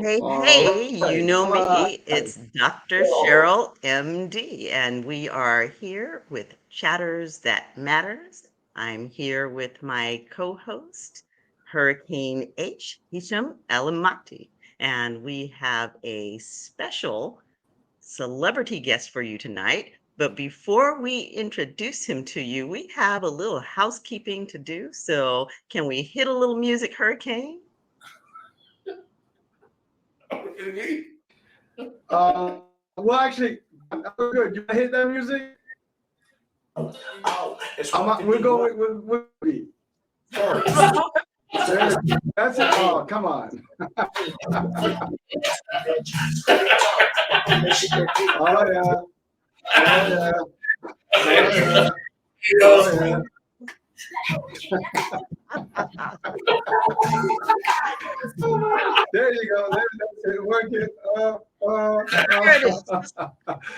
Hey, All hey, you right, know all right. me. It's Dr. Cheryl, MD, and we are here with Chatters That Matters. I'm here with my co-host, Hurricane H, Hisham Elamati, and we have a special celebrity guest for you tonight. But before we introduce him to you, we have a little housekeeping to do. So can we hit a little music, Hurricane? Well, actually, we're good. You want to hit that music? We're going with beat. That's it. Oh, come on. Oh, yeah. Oh, yeah. Oh, yeah. Oh, yeah. There you go. That's it. Work it. There it is.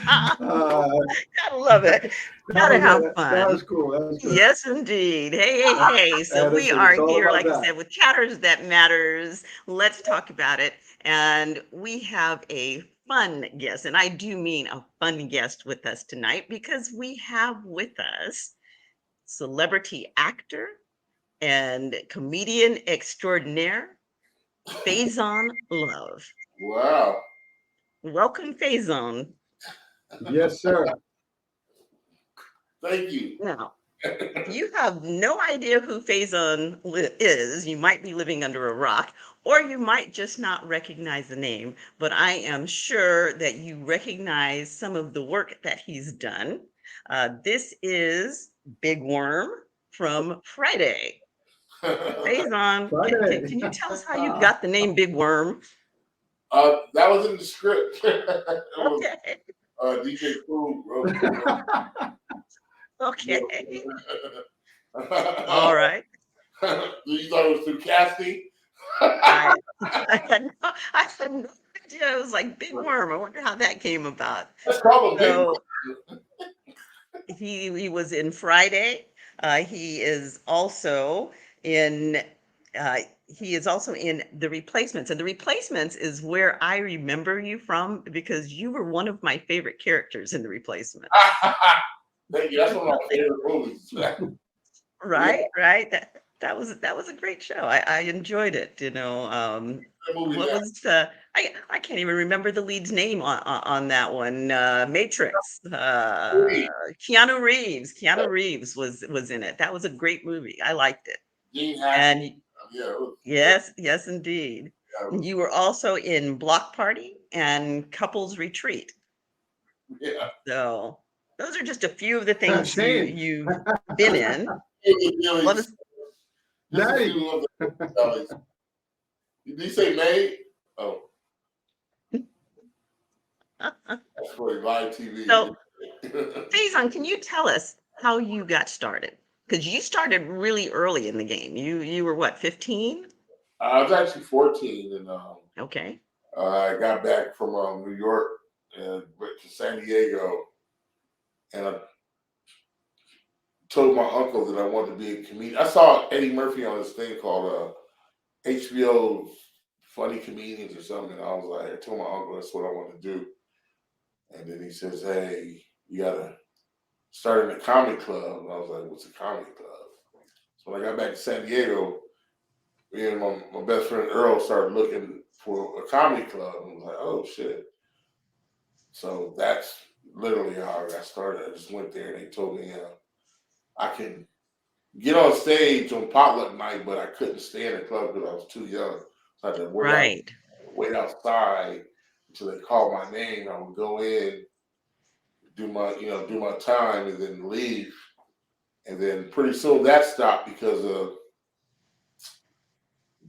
Gotta love it. Gotta have That fun. was cool. That was good. Yes, indeed. Hey, hey, hey. So we That's it. are It's all here, about like I that. said, with Chatters That Matters. Let's talk about it. And we have a fun guest, and I do mean a fun guest with us tonight because we have with us celebrity actor and comedian extraordinaire, Faizon Love. Wow. Welcome, Faizon. Yes, sir. Thank you. Now, if you have no idea who Faison is, you might be living under a rock, or you might just not recognize the name. But I am sure that you recognize some of the work that he's done. This is Big Worm from Friday. Faison, Friday. can you tell us how you got the name Big Worm? That was in the script. It was Okay, DJ Cool wrote it. okay, all right. You thought it was through casting? I, I had no idea. It was like Big Worm. I wonder how that came about. That's called a big So he was in Friday. He is also in uh, he is also in The Replacements, and The Replacements is where I remember you from because you were one of my favorite characters in The Replacements. Thank you. That's one of my favorite movies. Yeah, Right, right. That was a great show. I enjoyed it. that movie What now. was I can't even remember the lead's name on that one. Matrix. Movie. Keanu Reeves. Keanu Reeves was in it. That was a great movie. I liked it. Gene Hackman. And Yeah, it was, yes, yes, indeed. yeah, And you were also in Block Party and Couples Retreat. yeah. So those are just a few of the things Shane. you've been in. Let us. Just a Daddy. few of the bellies. Did you say May? Oh, that's for live TV. So Faison, can you tell us how you got started? Because you started really early in the game. You were what, 15? I was actually 14 and Okay. I got back from New York and went to San Diego and I told my uncle that I wanted to be a comedian. I saw Eddie Murphy on this thing called HBO Funny Comedians or something. And I was like, I told my uncle that's what I want to do. And then he says, hey, you got to start in a comedy club. And I was like, what's a comedy club? So when I got back to San Diego, me and my best friend Earl started looking for a comedy club. And I was like, oh shit. So that's literally how I got started. I just went there and they told me I can get on stage on potluck night, but I couldn't stay in the club because I was too young. So I had to Right. wait outside until they called my name. I would go in, do my time, and then leave. And then pretty soon that stopped because a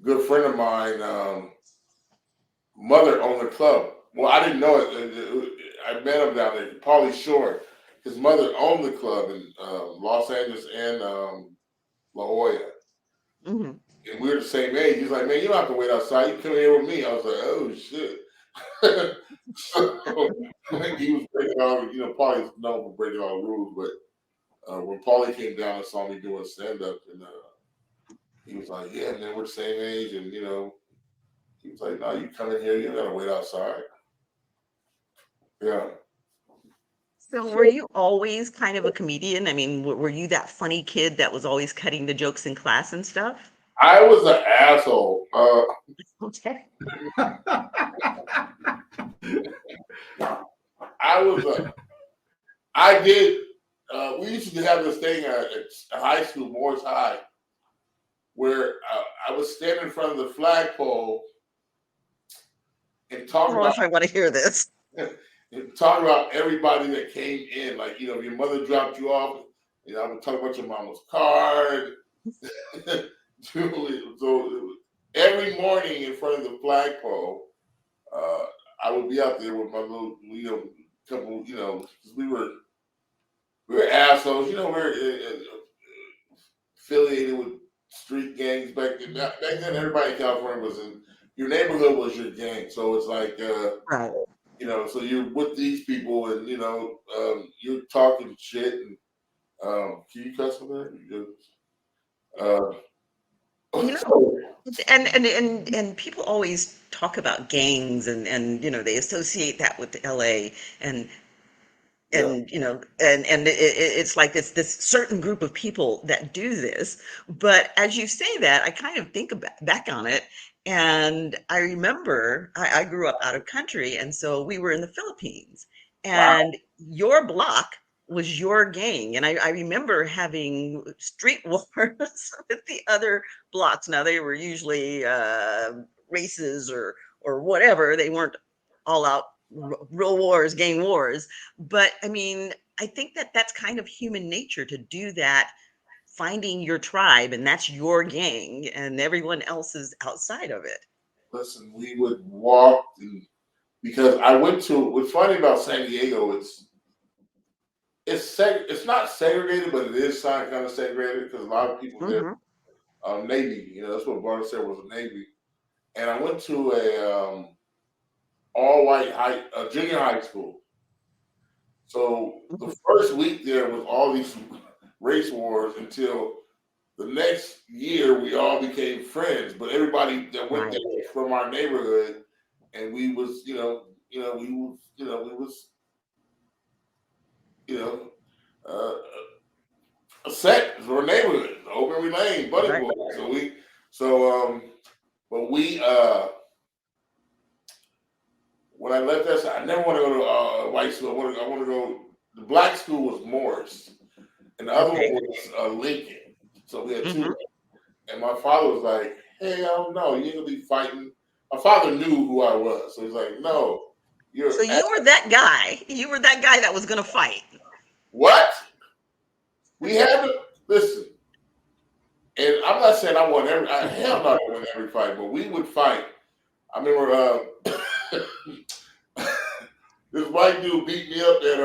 good friend of mine, mother owned the club. Well, I didn't know it. I met him down there, Paulie Shore. His mother owned the club in Los Angeles and La Jolla. Hmm. And we were the same age. He's like, man, you don't have to wait outside. You come here with me. I was like, oh shit. So he was breaking all, Paulie's known for breaking all the rules, but when Paulie came down and saw me doing stand up, and he was like, yeah, man, we're the same age, and He was like, no, you come in here, you gotta wait outside. Yeah. So were you always kind of a comedian? I mean, were you that funny kid that was always cutting the jokes in class and stuff? I was an asshole. Okay. I was a. I did. We used to have this thing at high school, Morris High, where I was standing in front of the flagpole and talking Oh, about if I want to hear this. everybody that came in. Like, if your mother dropped you off, I would talk about your mama's card. So every morning in front of the flagpole, I would be out there with my little, couple, 'cause we were assholes. We were affiliated with street gangs back then. Back then, everybody in California was in your neighborhood was your gang. So it's like, Right. so you're with these people, and you're talking shit. And can you cuss on that? You know, and people always talk about gangs and they associate that with LA and Yeah. it's like this certain group of people that do this. But as you say that, I kind of think back on it, and I remember I grew up out of country, and so we were in the Philippines, Wow. and your block was your gang, and I remember having street wars with the other blocks. Now they were usually races or whatever. They weren't all out real wars, gang wars. But I mean, I think that that's kind of human nature to do that, finding your tribe, and that's your gang, and everyone else is outside of it. Listen, we would walk because I went to. What's funny about San Diego? It's not segregated, but it is kind of segregated because a lot of people there. Hmm. Navy, that's what Barter said was a Navy. And I went to a all white junior high school. So the first week there was all these race wars until the next year we all became friends. But everybody that went there was from our neighborhood, and we was, uh, a set for a neighborhood, Open Lane, Buddy Right. Boy. But we when I left that side, I never want to go to white school. I want to go. The black school was Morris, and the other one was Lincoln. So we had two. And my father was like, "Hell no, you ain't gonna be fighting." My father knew who I was, so he's like, "No, you're." So you were that guy. You were that guy that was going to fight. What? We had to listen. And I'm not saying I won hell no, I won every fight, but we would fight. I remember this white dude beat me up at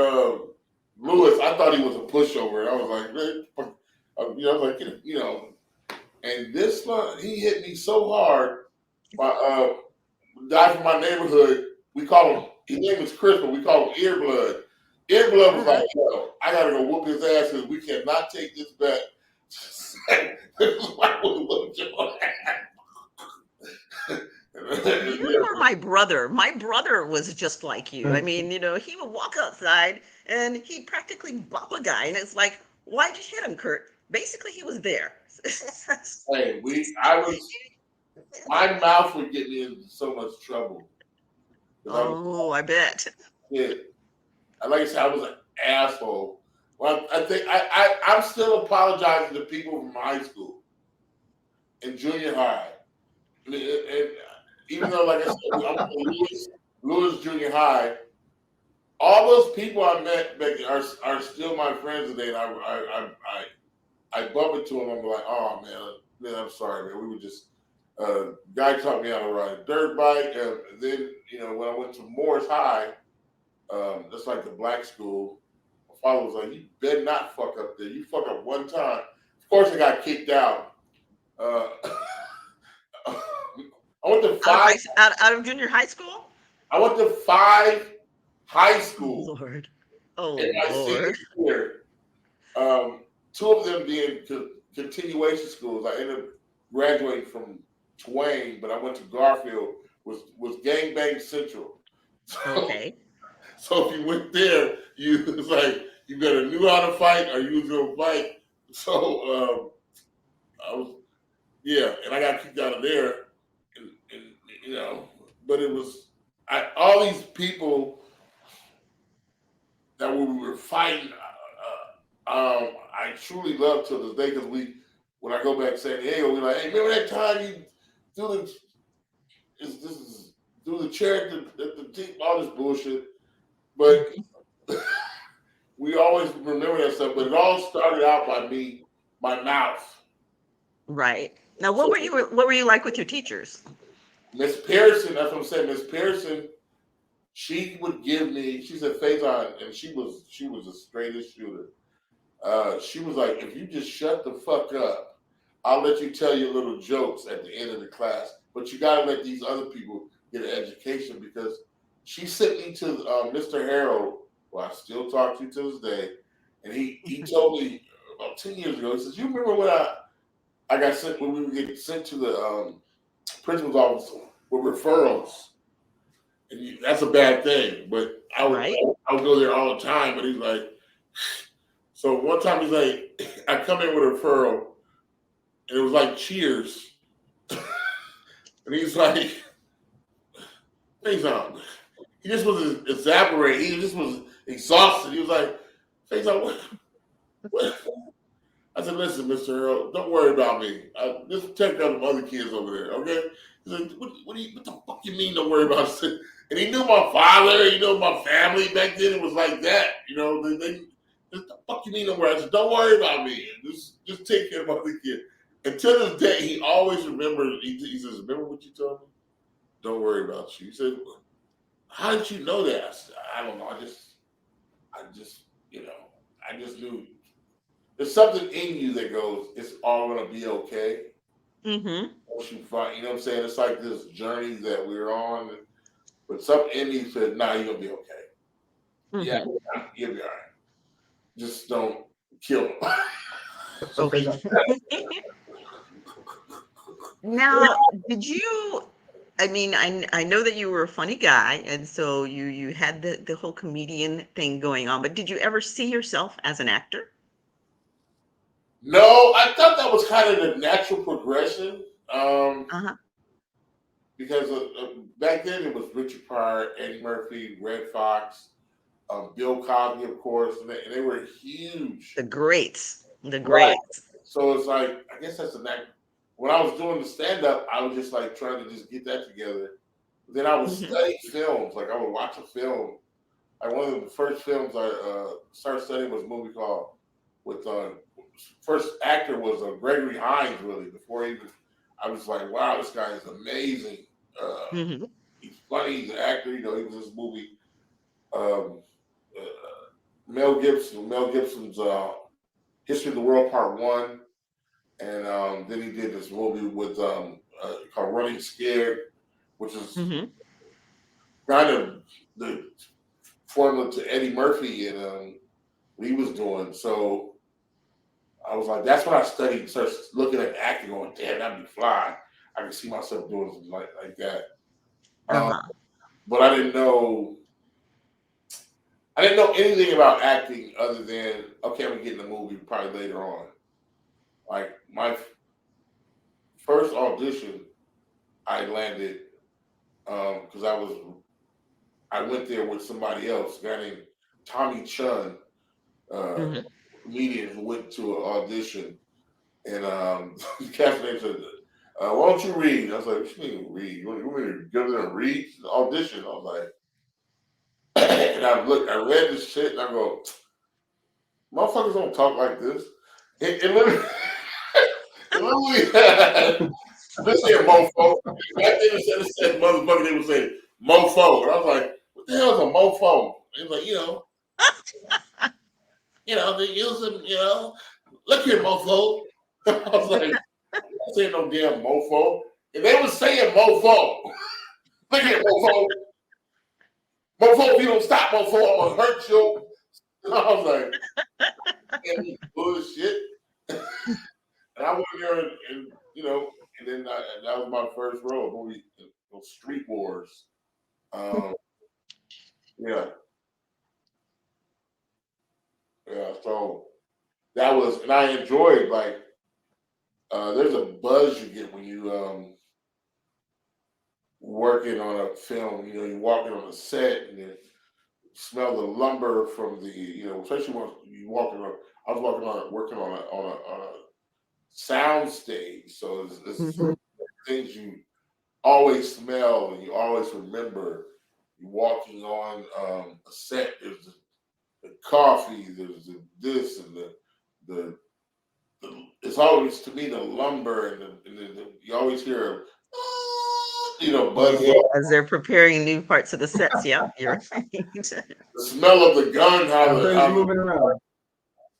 Lewis. I thought he was a pushover. And I was like, man, I was like, and this one, he hit me so hard. My guy from my neighborhood, we call him. His name is Chris, but we call him Earblood. Earblood was like, yo, I gotta go whoop his ass because we cannot take this bet. You were my brother. My brother was just like you. I mean, he would walk outside and he'd practically bump a guy, and it's like, why'd you hit him, Kurt? Basically, he was there. Hey, my mouth would get me in so much trouble. Oh, I bet. Yeah, like I said, I was an asshole. Well, I think I'm still apologizing to people from high school and junior high. I mean, and even though, like I said, I'm from Lewis Junior High, all those people I met back then are still my friends today. And I bump into them. I'm like, oh man, I'm sorry, man. We were just guy taught me how to ride a dirt bike, and then when I went to Morris High, that's like the black school. My father was like, "You better not fuck up there. You fuck up one time." Of course, I got kicked out. I went to out of junior high school. I went to 5 high schools. Oh, Lord. Oh, in my Lord. senior year. 2 of them being continuation schools. I ended up graduating from Twain, but I went to Garfield was Gangbang Central. So, Okay. so if you went there, you it's like you better knew how to fight or you was gonna fight. So I was and I got kicked out of there, and you know, but it was all these people that we were fighting. I truly love to this day because when I go back to San Diego, we're like, hey, remember that time you do this is do the chair the team, all this bullshit. But we always remember that stuff. But it all started out by me, my mouth. Right. Now, So what were you like with your teachers? Miss Pearson, that's what I'm saying. Miss Pearson, she would give me. She said Faizon, and she was the straightest shooter. She was like, if you just shut the fuck up, I'll let you tell your little jokes at the end of the class. But you gotta let these other people get an education because she sent me to Mr. Harold, who I still talk to this day, and he told me about 10 years ago. He says, "You remember when I got sent when we would get sent to the principal's office with referrals, and that's a bad thing. But I would go there all the time. But he's like, so one time he's like, I come in with a referral, and it was like Cheers, and he's like, Faizon, he just was evaporated. He just was exhausted. He was like, Faizon, what? I said, listen, Mr. Earl, don't worry about me. Just check out the other kids over there, okay? He said, what the fuck you mean don't worry about it? And he knew my father, he knew my family back then. It was like that, you know. They what the fuck you mean don't worry? I said, don't worry about me. Just take care of my other kid. And to this day, he always remembers, he says, remember what you told me? Don't worry about you. He said, how did you know that? I said, I don't know. I just, I just knew. There's something in you that goes, it's all gonna be okay. Mm-hmm. Once you find, you know what I'm saying? It's like this journey that we're on. But something in me said, nah, you're gonna be okay. Mm-hmm. Yeah, you'll be all right. Just don't kill him. So Okay. Now, did you? I mean, I know that you were a funny guy, and so you had the whole comedian thing going on. But did you ever see yourself as an actor? No, I thought that was kind of the natural progression. Uh-huh. Because back then it was Richard Pryor, Eddie Murphy, Red Fox, Bill Cosby, of course, and they were huge. The greats. The Right. greats. So it's like, I guess that's the next. When I was doing the stand up, I was just like trying to just get that together. But then I would Mm-hmm. study films. Like I would watch a film. Like one of the first films I started studying was a movie called with first actor was Gregory Hines. Really, before he was, I was like, wow, this guy is amazing. Mm-hmm. He's funny. He's an actor. You know, he was in this movie. Um, Mel Gibson's History of the World Part One, and then he did this movie with called Running Scared, which is Mm-hmm. kind of the formula to Eddie Murphy and what he was doing. So I was like, that's when I started looking at acting, going, damn, that'd be fly. I can see myself doing something like that. Uh-huh. But I didn't know anything about acting other than, okay, I'm gonna get in the movie probably later on. Like my first audition, I landed because I went there with somebody else, a guy named Tommy Chun, Mm-hmm. comedian who went to an audition, and the cast name said, "Why don't you read?" I was like, "What you mean read? You want me to go there and read the audition?" I was like, and I read this shit, and I go, "Motherfuckers don't talk like this." It literally, this here mofo. Back then it said motherfucker, they would say mofo, and I was like, "What the hell is a mofo?" He was like, they use them, look here, mofo. I was like, I'm not saying no damn mofo. And they was saying mofo. Look here, mofo. Mofo, if you don't stop, mofo, I'm gonna hurt you. I was like, bullshit. And I went there and and then that was my first role movie, Street Wars. Um, yeah, yeah. So that was, and I enjoyed like there's a buzz you get when you working on a film. You know, you're walking on a set and you smell the lumber from the, especially when you walking on. I was walking on working on a sound stage, so it's Mhm. things you always smell and you always remember. You're walking on a set. There's the coffee. There's this and the it's always to me the lumber and you always hear buzz Yeah, off. as they're preparing new parts of the sets. Yeah, you're right. The smell of the gun, And things moving around.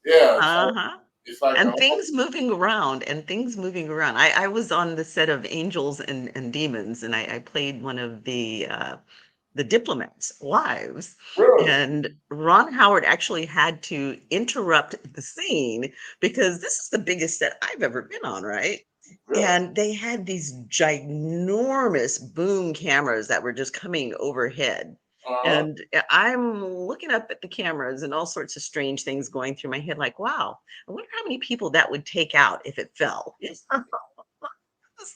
yeah, Uh-huh. it's like And things moving around and things moving around. I was on the set of Angels and Demons, and I played one of the diplomats' wives. really, And Ron Howard actually had to interrupt the scene because this is the biggest set I've ever been on, right? really. And they had these ginormous boom cameras that were just coming overhead. Uh-huh. And I'm looking up at the cameras and all sorts of strange things going through my head, like, wow, I wonder how many people that would take out if it fell. It's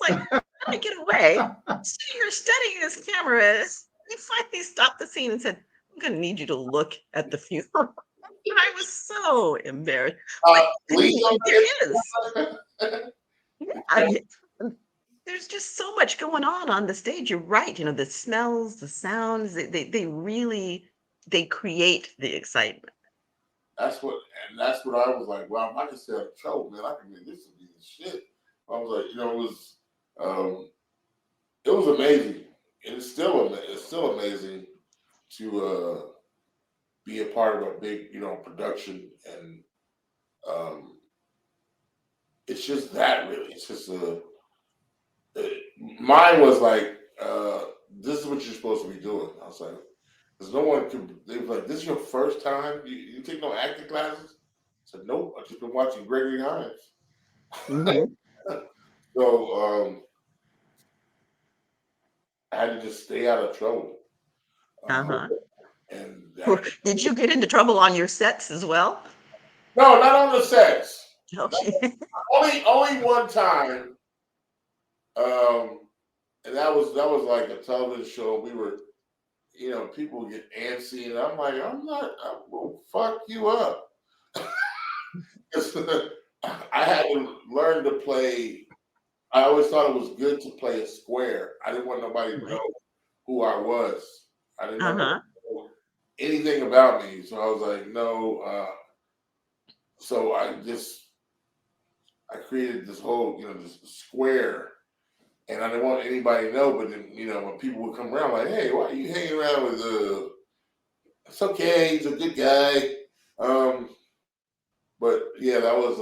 like, how did I get away? So you're studying this camera. You finally stopped the scene and said, I'm going to need you to look at the funeral. I was so embarrassed. But Leo there is. Yeah, there's just so much going on the stage. You're right. The smells, the sounds, they really, they create the excitement. that's what I was like. Wow, if I can stay out of trouble, man, I can make this would be the shit. I was like, um, it was amazing, and it's still amazing to be a part of a big, production, and um, it's just that really. It's just uh, mine was like, this is what you're supposed to be doing. I was like, because no one could. They were like, this is your first time. You take no acting classes? I said, nope. I just been watching Gregory Hines. Hmm. So I had to just stay out of trouble. Um, Uh-huh. and that, Did you get into trouble on your sets as well? no, not on the sets. Okay. Only one time. Um, and that was like a television show. We were, people get antsy, and I'm like, I will fuck you up. I had to learn to play. I always thought it was good to play a square. I didn't want nobody to Right. know who I was. I didn't want nobody Uh-huh. to know anything about me. So I was like, no. So I created this whole, this square, and I didn't want anybody to know. But then, when people would come around, like, hey, why are you hanging around with It's okay, he's a good guy. Um, but yeah, that was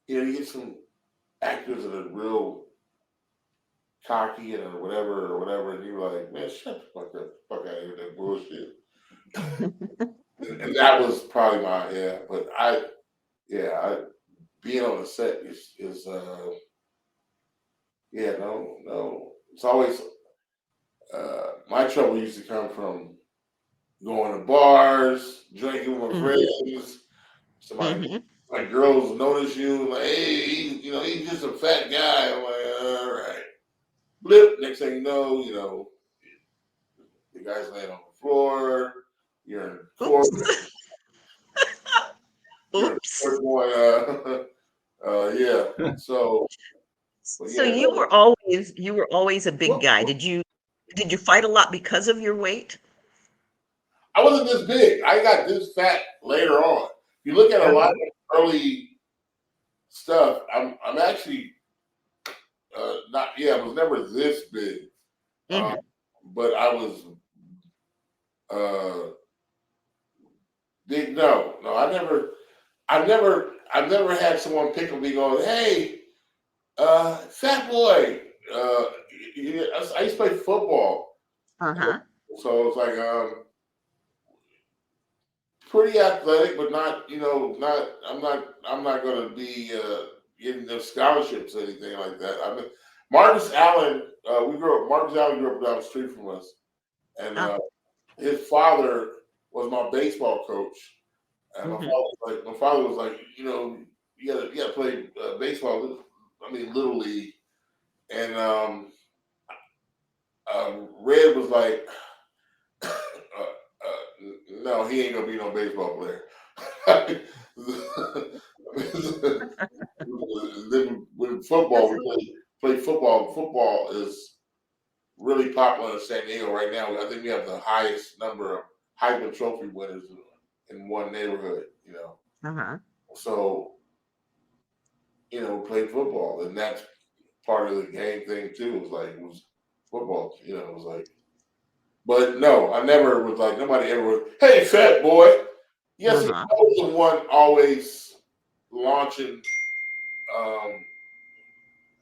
you get some actors that are real cocky and or whatever, and you're like, man, shut the fuck out of here with that bullshit. And that was probably my but I being on the set is no. It's always my trouble used to come from going to bars, drinking with my Mhm. friends. Somebody, Mhm. my girls notice you, like, hey, he's just a fat guy. I'm like, all right. Blip. Next thing you know, the guy's laying on the floor. You're in court. Oops. You're in Oops. court going, yeah. So, but So yeah, you were always a big Well, guy. Did you fight a lot because of your weight? I wasn't this big. I got this fat later on. If you look at a lot Uh-huh. of early stuff, I'm actually not. Yeah, I was never this big, um, Mhm. but I was uh, big. No, I've never had someone pick on me going, "Hey, fat boy." I used to play football, Uh-huh. so it's like pretty athletic, but not. I'm not. I'm not going to be. getting no scholarships or anything like that. I mean, Marcus Allen, Marcus Allen grew up down the street from us, and Ah, his father was my baseball coach. And mhm. my father was like, you gotta play baseball. I mean, little league. And Red was like, no, he ain't gonna be no baseball player. Then with football, we play football. Football is really popular in San Diego right now. I think we have the highest number of Heisman Trophy winners in one neighborhood. Uh-huh. So played football, and that's part of the game thing too. It was football. It was like, but no, I never was like nobody ever was. Hey, fat boy. Yes, he Uh-huh. was the one always launching um,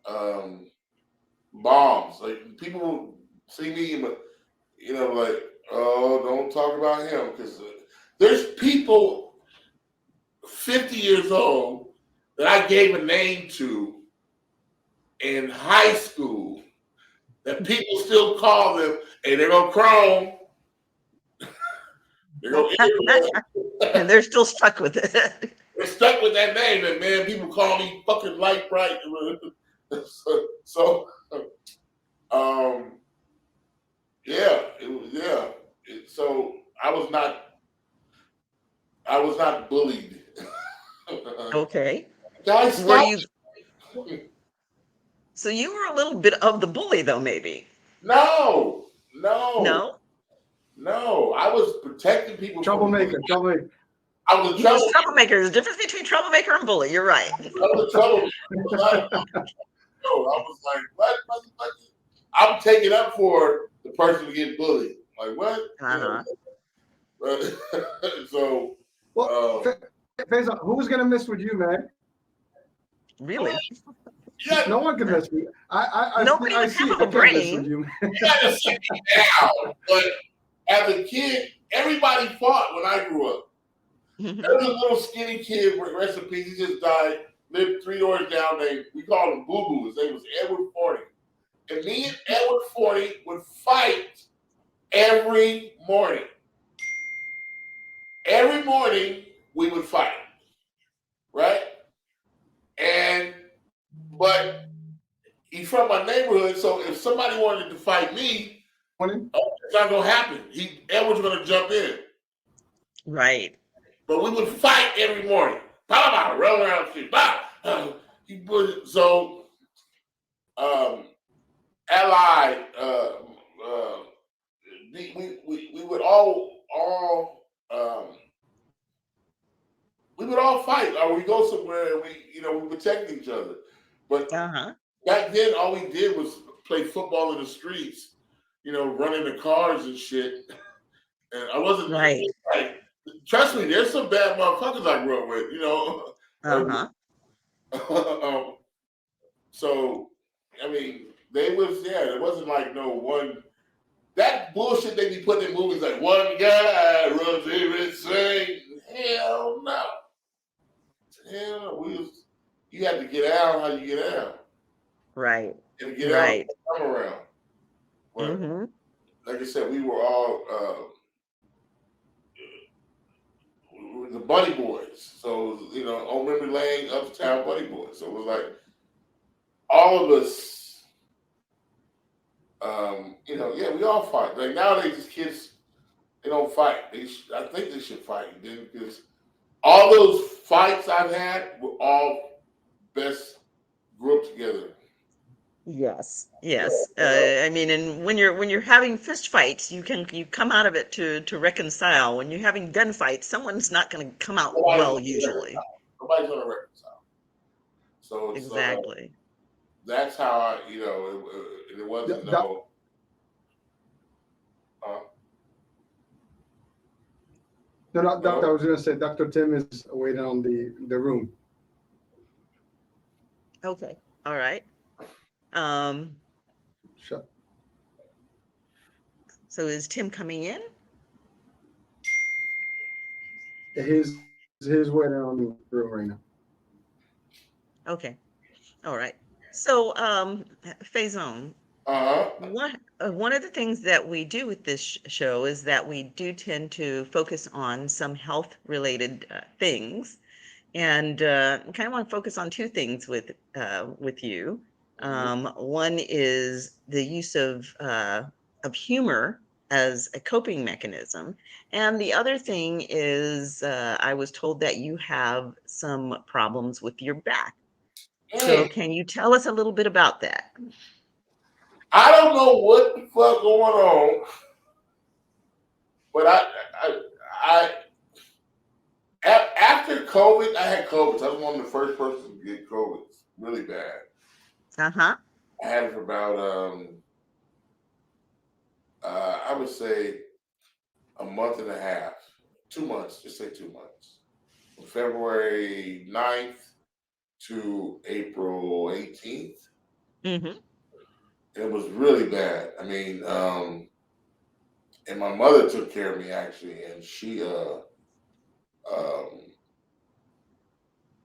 um, bombs. Like people see me, but like, oh, don't talk about him because there's people 50 years old that I gave a name to in high school that people still call them, and they're gonna chrome, they're gonna And they're still stuck with it. they're stuck with that name, and man, people call me fucking light bright. so um, yeah, it was yeah. So I was not bullied. Okay. Guys, Were stop. you, so you were a little bit of the bully though, maybe? No, no, No? no. I was protecting people from. Troublemaker. I was a He was trouble. troublemaker. There's a difference between troublemaker and bully. You're right. I was a trouble. I was like, what, motherfucker? I'm taking up for the person to get bullied. Like what? Uh-huh. So, Well, Faizon, who's gonna miss with you, man? Really? yeah, No one can miss with you. Nobody I would see. have I a can't miss brain. with you, man. you gotta sit down. But as a kid, everybody fought when I grew up. There Mhm. was a little skinny kid, rest in peace, he just died, lived 3 doors down. We called him Boo Boo. His name was Edward Forney. And me and Edward Forney would fight every morning. Every morning we would fight, right? But he's from my neighborhood, so if somebody wanted to fight me, Morning. it's not gonna happen. Edward's gonna jump in. Right. But we would fight every morning. Pow, pow, roll around the street. Pow. So allied, we would we would all fight, or we go somewhere and we protect each other. But Uh-huh. back then, all we did was play football in the streets, running the cars and shit. And I wasn't Right. like, trust me, there's some bad motherfuckers I grew up with. Uh-huh. um, so, I mean, it wasn't like no one. That bullshit they be putting in movies like one guy runs everything. Hell no. Hell no. You had to get out how you get out. Right. And get out Right. come around. But Mm-hmm. like I said, we were all the Buddy Boys. So, on memory lane, uptown Buddy Boys. So it was like all of us, yeah, we all fight. Like nowadays, these kids, they don't fight. I think they should fight because all those fights I've had were all best grouped together. Yes. Yes. I mean, and when you're having fist fights, you come out of it to reconcile. When you're having gun fights, someone's not going to come out Nobody's well gonna usually. reconcile. Nobody's gonna reconcile. So it's Exactly. that's how it wasn't no. No, no, No. Doctor. I was gonna say, Dr. Tim is waiting on the room. Okay. All right. Um, Shut. so is Tim coming in? He's waiting on the room right now. Okay. All right. So, Faison, Uh huh. one of the things that we do with this show is that we do tend to focus on some health related things, and kind of want to focus on two things with you. One is the use of humor as a coping mechanism, and the other thing is I was told that you have some problems with your back. So, Mm. can you tell us a little bit about that? I don't know what the fuck going on, but I after COVID, I had COVID. I was one of the first persons to get COVID really bad. Uh huh. I had it for about I would say a month and a half, 2 months, just say 2 months. From February 9th to April 18th. Mm-hmm. It was really bad. I mean, and my mother took care of me actually, and she um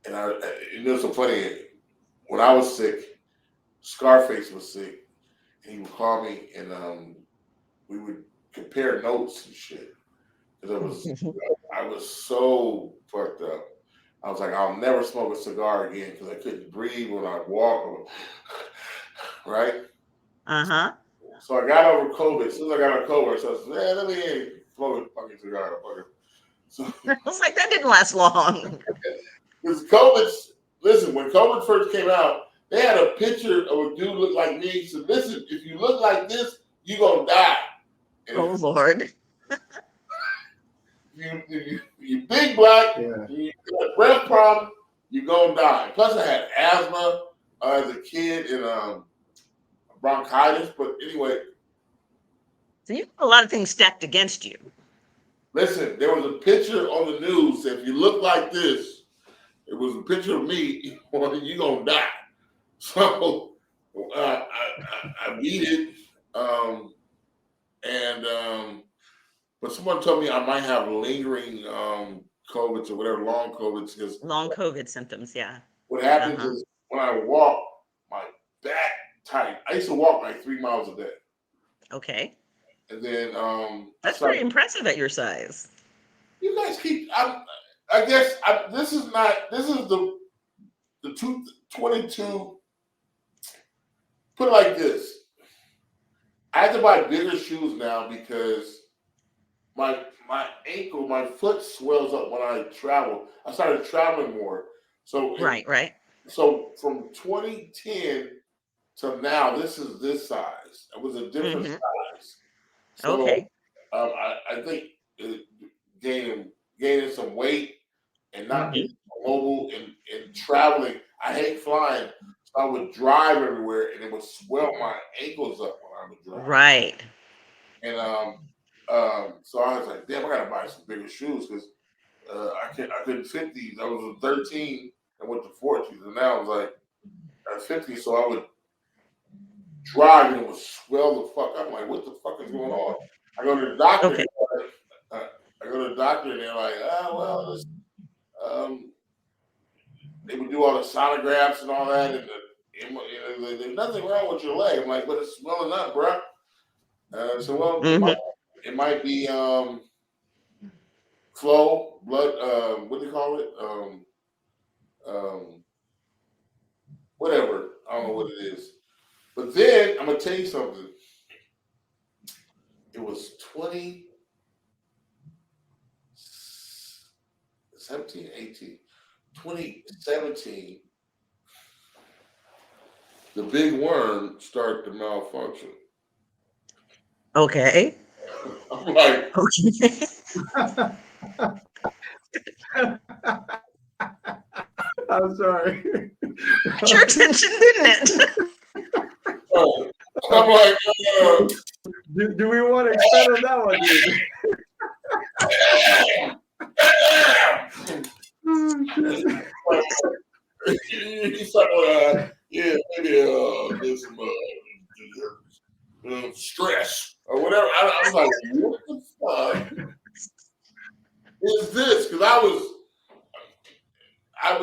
and I you know so funny, when I was sick, Scarface was sick, and he would call me and we would compare notes and shit. Because I was so fucked up. I was like, I'll never smoke a cigar again because I couldn't breathe when I walk, right? Uh huh. So I got over COVID. As soon as I got over COVID, so I said, man, let me smoke a fucking cigar. Fucker. So I was like, that didn't last long. because COVID, listen, when COVID first came out, they had a picture of a dude look like me. So listen, if you look like this, you gonna die. And Oh Lord. you big black, Yeah. you got a breath problem, you gonna die. Plus, I had asthma as a kid and bronchitis. But anyway, So you have a lot of things stacked against you. listen, there was a picture on the news. If you look like this, it was a picture of me. Well, you gonna die. So I beat it, and but someone told me I might have lingering COVIDs or whatever, long COVIDs, because Long COVID symptoms. Yeah. what Uh happens huh. is when I walk, my back tight. I used to walk like 3 miles a day, Okay. and then I That's pretty started. impressive at your size. You guys keep. I guess this is not. This is the 222. Put it like this. I have to buy bigger shoes now because my ankle, my foot swells up when I travel. I started traveling more. So Right. Right. so from 2010 to now, this is this size. It was a different Mm-hmm. size. So Okay. I think it, gaining gaining some weight and not being Mm-hmm. mobile and traveling. I hate flying, so I would drive everywhere, and it would swell my ankles up when I would drive. Right. And so I was like, damn, I gotta buy some bigger shoes because I couldn't fit these. I was 13 and went to 14, and now I was like at 50, so I would drive and it would swell the fuck up. I'm like, what the fuck is going on? I go to the doctor. Okay. I go to the doctor, and they're like, well, um, they would do all the sonographs and all that, and there's nothing wrong with your leg. I'm like, but it's swelling up, bro. So well, Mm-hmm. it might be flow, blood. What do you call it? Um, whatever. I don't know what it is. But then I'm gonna tell you something. It was 2017, 18, 2017. The big worm started to malfunction. Okay. I'm like, Okay. I'm sorry. Got your attention, didn't it? oh. I'm like, Do we want to expand on that one, dude? Oh, shit. he's like, yeah, maybe there's some stress or whatever. I was like, what the fuck is this? Because I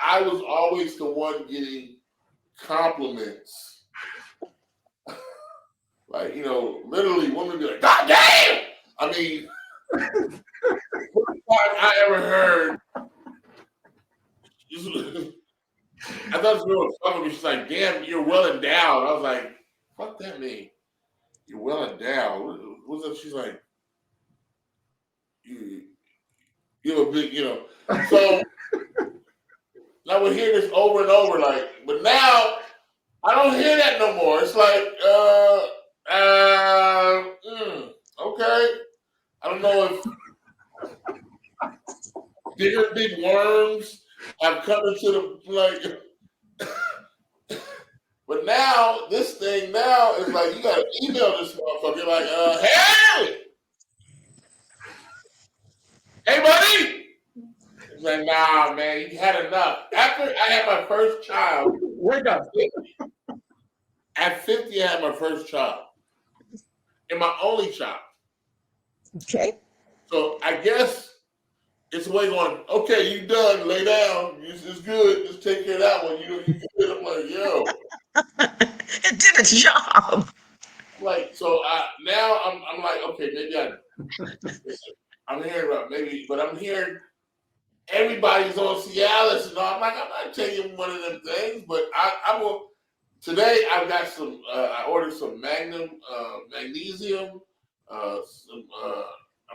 I was always the one getting compliments. Like, literally women be like, God damn! I mean, first time I ever heard, I thought this girl was fucking me. She's like, damn, you're well endowed. I was like, fuck that mean? You're well endowed. What's up? She's like, you're a big, So I would hear this over and over, like, but now I don't hear that no more. It's like, okay. I don't know if big worms have come into the but now this thing now is like you gotta email this motherfucker like, hey buddy. It's like, nah, man, you had enough. After I had my first child, Wake up. at 50, I had my first child. And my only child. Okay. So I guess it's a way going, okay, you done, lay down. It's good. Just take care of that one. You good. I'm like, yo. It did its job. Like, so now I'm like, okay, maybe I'm hearing about maybe, but I'm hearing everybody's on Cialis and all. I'm like, I'm not taking one of them things, but I will. Today I've got some. I ordered some magnesium. I'm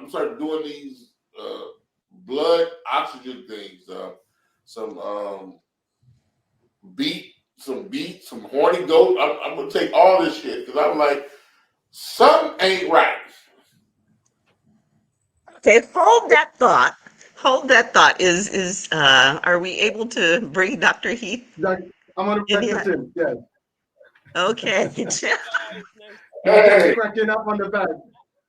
starting doing these blood oxygen things. Some beet, some horny goat. I'm gonna take all this shit because I'm like, something ain't right. Okay, hold that thought. Hold that thought. Are we able to bring Dr. Heath? I'm gonna practice him. Yes. Okay. Hey. Cracking up on the back.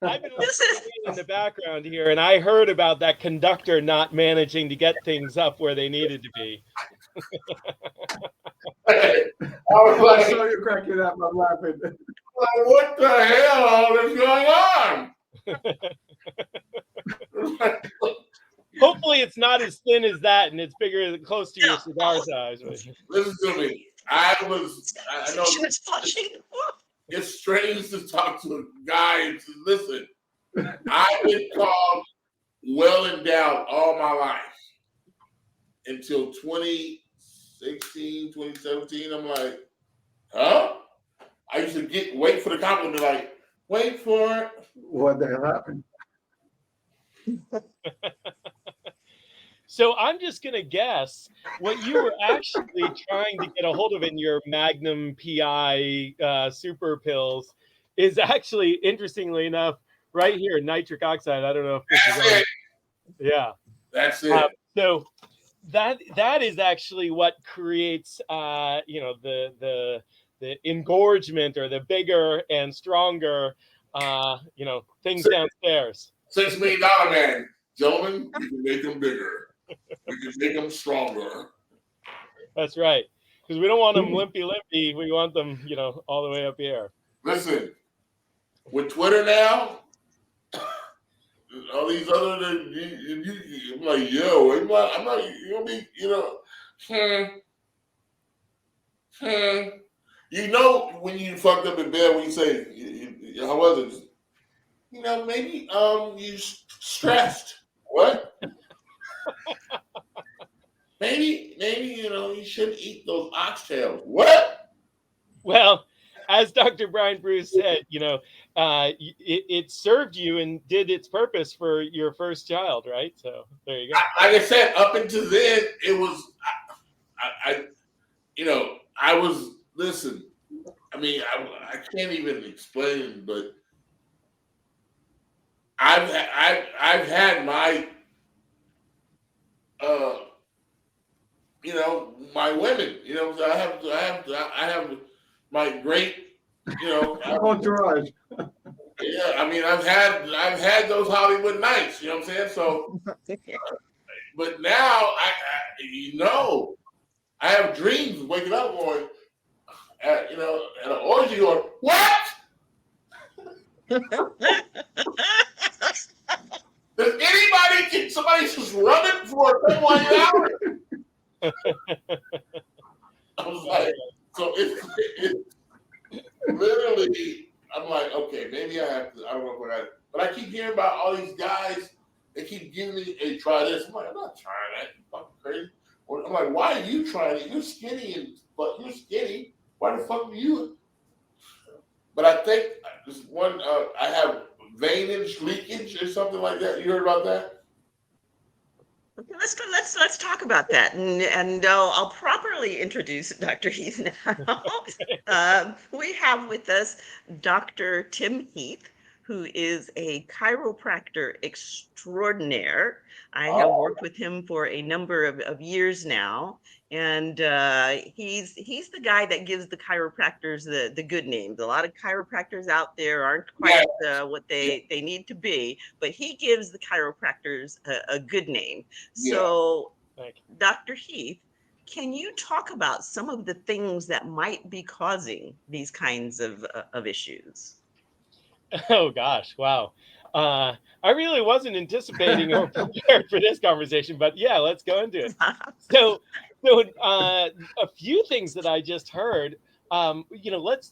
I've been listening in the background here, and I heard about that conductor not managing to get things up where they needed to be. I was like, I saw you cracking up. I'm laughing. what the hell is going on? Hopefully, it's not as thin as that, and it's bigger, close to your cigar size. Listen to me. I know She was flushing. it's strange to talk to a guy and to listen. I've been called well endowed all my life until 2016, 2017. I'm like, huh? I used to wait for the compliment, like, wait for it. What the hell happened? So I'm just going to guess what you were actually trying to get a hold of in your Magnum PI super pills is actually, interestingly enough, right here, nitric oxide. I don't know if this is on. Yeah. That's it. So that is actually what creates, the engorgement or the bigger and stronger, things downstairs. $6 million man. Gentlemen, we can make them bigger. We can make them stronger. That's right. Because we don't want them limpy. We want them, all the way up here. Listen, with Twitter now, all these other, I'm like, yo, I'm not, you know me, when you fucked up in bed, when you say, how was it? Maybe you stressed. What? maybe you shouldn't eat those oxtails. What? Well, as Dr. Brian Bruce said, it served you and did its purpose for your first child, right? So there you go. Like I said, up until then, it was, I was, listen, I mean, I can't even explain, but I've had my, my women, I have my great, entourage. Yeah, I mean, I've had those Hollywood nights, you know what I'm saying? So, but now I have dreams of waking up going, at an orgy going, what? Does somebody just run it for 21 hours? I was like, so it's literally, I'm like, okay, maybe I have to, I don't know what but I keep hearing about all these guys, they keep giving me, hey, try this. I'm like, I'm not trying that, you fucking crazy. Or I'm like, why are you trying it? You're skinny, but you're skinny. Why the fuck are you? But I think this one, I have veinage leakage or something like that. You heard about that? Okay, let's talk about that, and I'll properly introduce Dr. Heath now. We have with us Dr. Tim Heath, who is a chiropractor extraordinaire. I have worked with him for a number of years now, and he's the guy that gives the chiropractors the good names. A lot of chiropractors out there aren't quite what they need to be, but he gives the chiropractors a good name. So, Dr. Heath, can you talk about some of the things that might be causing these kinds of issues? Oh gosh, wow. I really wasn't anticipating or prepared for this conversation, but yeah, let's go into it. So a few things that I just heard. Let's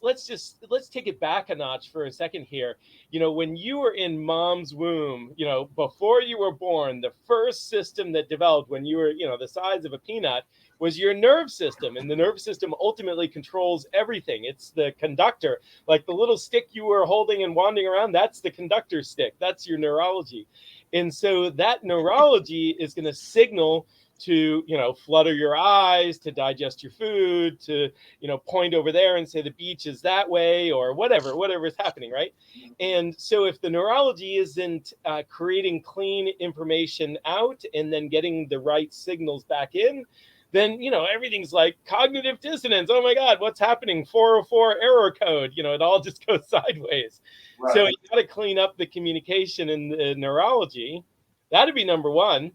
take it back a notch for a second here. When you were in mom's womb, before you were born, the first system that developed when you were, the size of a peanut was your nerve system. And the nerve system ultimately controls everything. It's the conductor, like the little stick you were holding and wandering around. That's the conductor stick. That's your neurology. And so that neurology is going to signal to, flutter your eyes, to digest your food, to, point over there and say the beach is that way, or whatever is happening, right? And so if the neurology isn't creating clean information out and then getting the right signals back in, then, everything's like cognitive dissonance. Oh my God, what's happening? 404 error code, it all just goes sideways. Right. So you got to clean up the communication in the neurology. That'd be number one.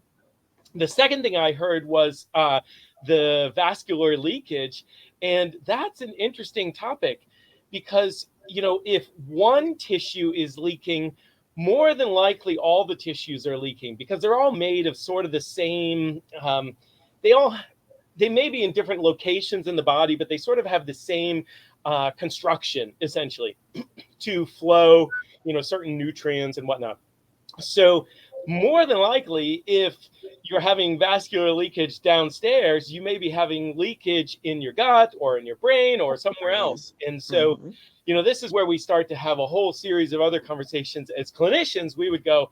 The second thing I heard was the vascular leakage. And that's an interesting topic because, if one tissue is leaking, more than likely all the tissues are leaking because they're all made of sort of the same, they may be in different locations in the body, but they sort of have the same construction, essentially, to flow, certain nutrients and whatnot. So more than likely, if you're having vascular leakage downstairs, you may be having leakage in your gut or in your brain or somewhere else. And so, this is where we start to have a whole series of other conversations. As clinicians, we would go,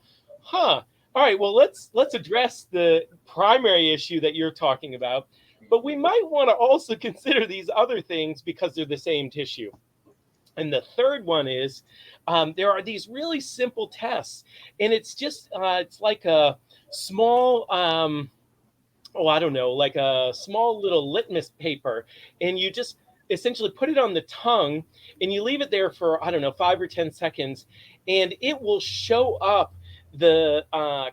all right, well, let's address the primary issue that you're talking about. But we might want to also consider these other things because they're the same tissue. And the third one is there are these really simple tests. And it's just, it's like a small, like a small little litmus paper. And you just essentially put it on the tongue and you leave it there for, 5 or 10 seconds. And it will show up. The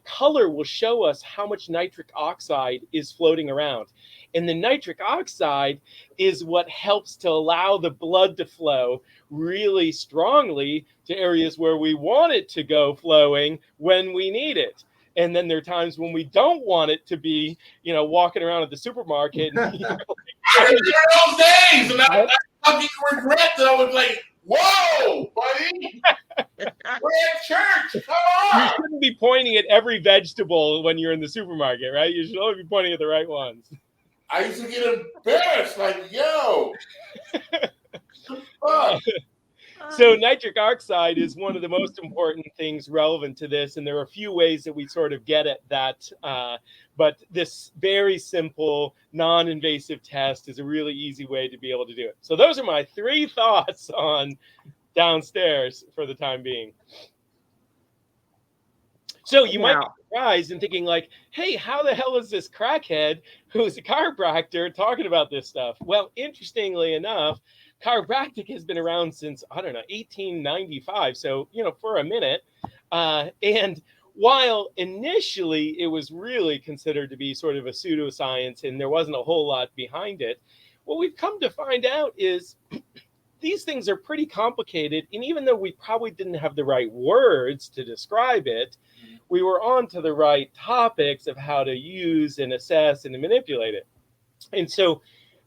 color will show us how much nitric oxide is floating around. And the nitric oxide is what helps to allow the blood to flow really strongly to areas where we want it to go flowing when we need it. And then there are times when we don't want it to be, walking around at the supermarket. And, I remember those days, and I fucking regret that. I was like, whoa, buddy. We're at church. Come on. You shouldn't be pointing at every vegetable when you're in the supermarket, right? You should only be pointing at the right ones. I used to get embarrassed, like, yo. So nitric oxide is one of the most important things relevant to this. And there are a few ways that we sort of get at that. But this very simple, non-invasive test is a really easy way to be able to do it. So those are my 3 thoughts on downstairs for the time being. So you might be surprised and thinking like, hey, how the hell is this crackhead who's a chiropractor talking about this stuff? Well, interestingly enough, chiropractic has been around since, 1895. So, for a minute. And while initially it was really considered to be sort of a pseudoscience and there wasn't a whole lot behind it, what we've come to find out is these things are pretty complicated. And even though we probably didn't have the right words to describe it, we were on to the right topics of how to use and assess and manipulate it. And so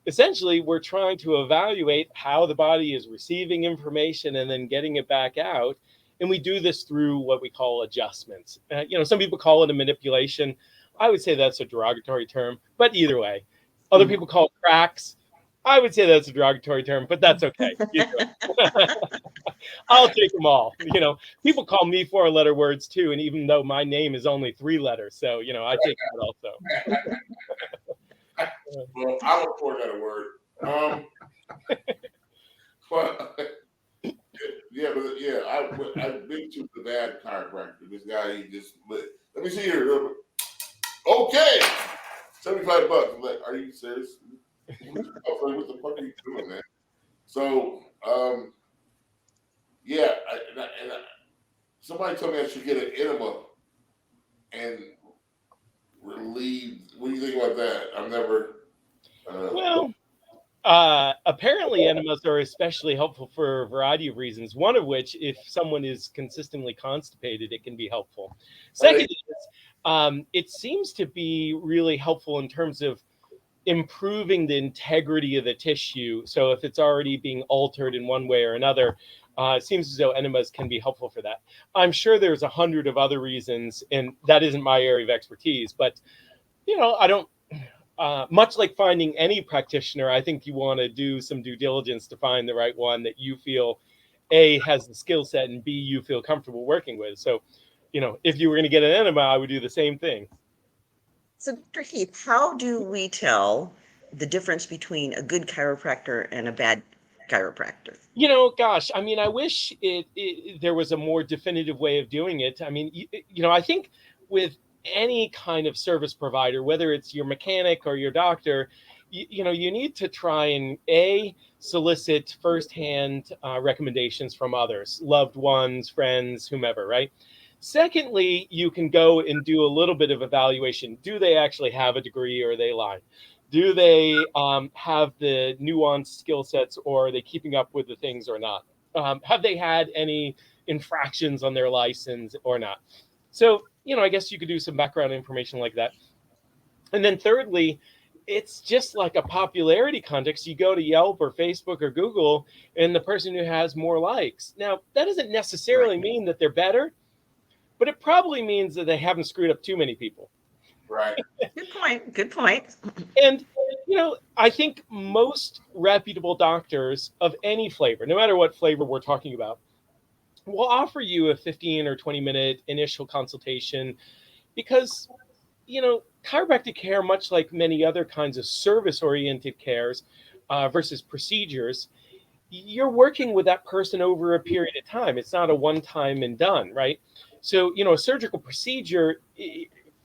essentially, we're trying to evaluate how the body is receiving information and then getting it back out. And we do this through what we call adjustments. Some people call it a manipulation. I would say that's a derogatory term, but either way, other people call it cracks. I would say that's a derogatory term, but that's okay. I'll take them all. People call me 4-letter words too, and even though my name is only 3 letters, so I take that also. Well, I look forward to that word. But I've been to the bad chiropractor. This guy, he just let me see here. Okay, $75. I'm like, are you serious? What the fuck are you doing, man? So, somebody told me I should get an enema and relieve. What do you think about that? I've never. Apparently enemas are especially helpful for a variety of reasons. One of which, if someone is consistently constipated, it can be helpful. Second is, it seems to be really helpful in terms of improving the integrity of the tissue. So if it's already being altered in one way or another, it seems as though enemas can be helpful for that. I'm sure there's 100 of other reasons, and that isn't my area of expertise, but I don't. Much like finding any practitioner, I think you want to do some due diligence to find the right one that you feel, A, has the skill set, and B, you feel comfortable working with. So, if you were going to get an enema, I would do the same thing. So, Dr. Heath, how do we tell the difference between a good chiropractor and a bad chiropractor? Gosh, I wish there was a more definitive way of doing it. I think with any kind of service provider, whether it's your mechanic or your doctor, you need to try and solicit firsthand recommendations from others, loved ones, friends, whomever, right? Secondly, you can go and do a little bit of evaluation. Do they actually have a degree, or are they lying? Do they have the nuanced skill sets, or are they keeping up with the things or not? Have they had any infractions on their license or not? So, I guess you could do some background information like that. And then thirdly, it's just like a popularity context. You go to Yelp or Facebook or Google, and the person who has more likes. Now, that doesn't necessarily mean that they're better, but it probably means that they haven't screwed up too many people. Right. Good point. And, I think most reputable doctors of any flavor, no matter what flavor we're talking about, will offer you a 15 or 20-minute initial consultation because, chiropractic care, much like many other kinds of service-oriented cares versus procedures, you're working with that person over a period of time. It's not a one-time and done, right? So, a surgical procedure,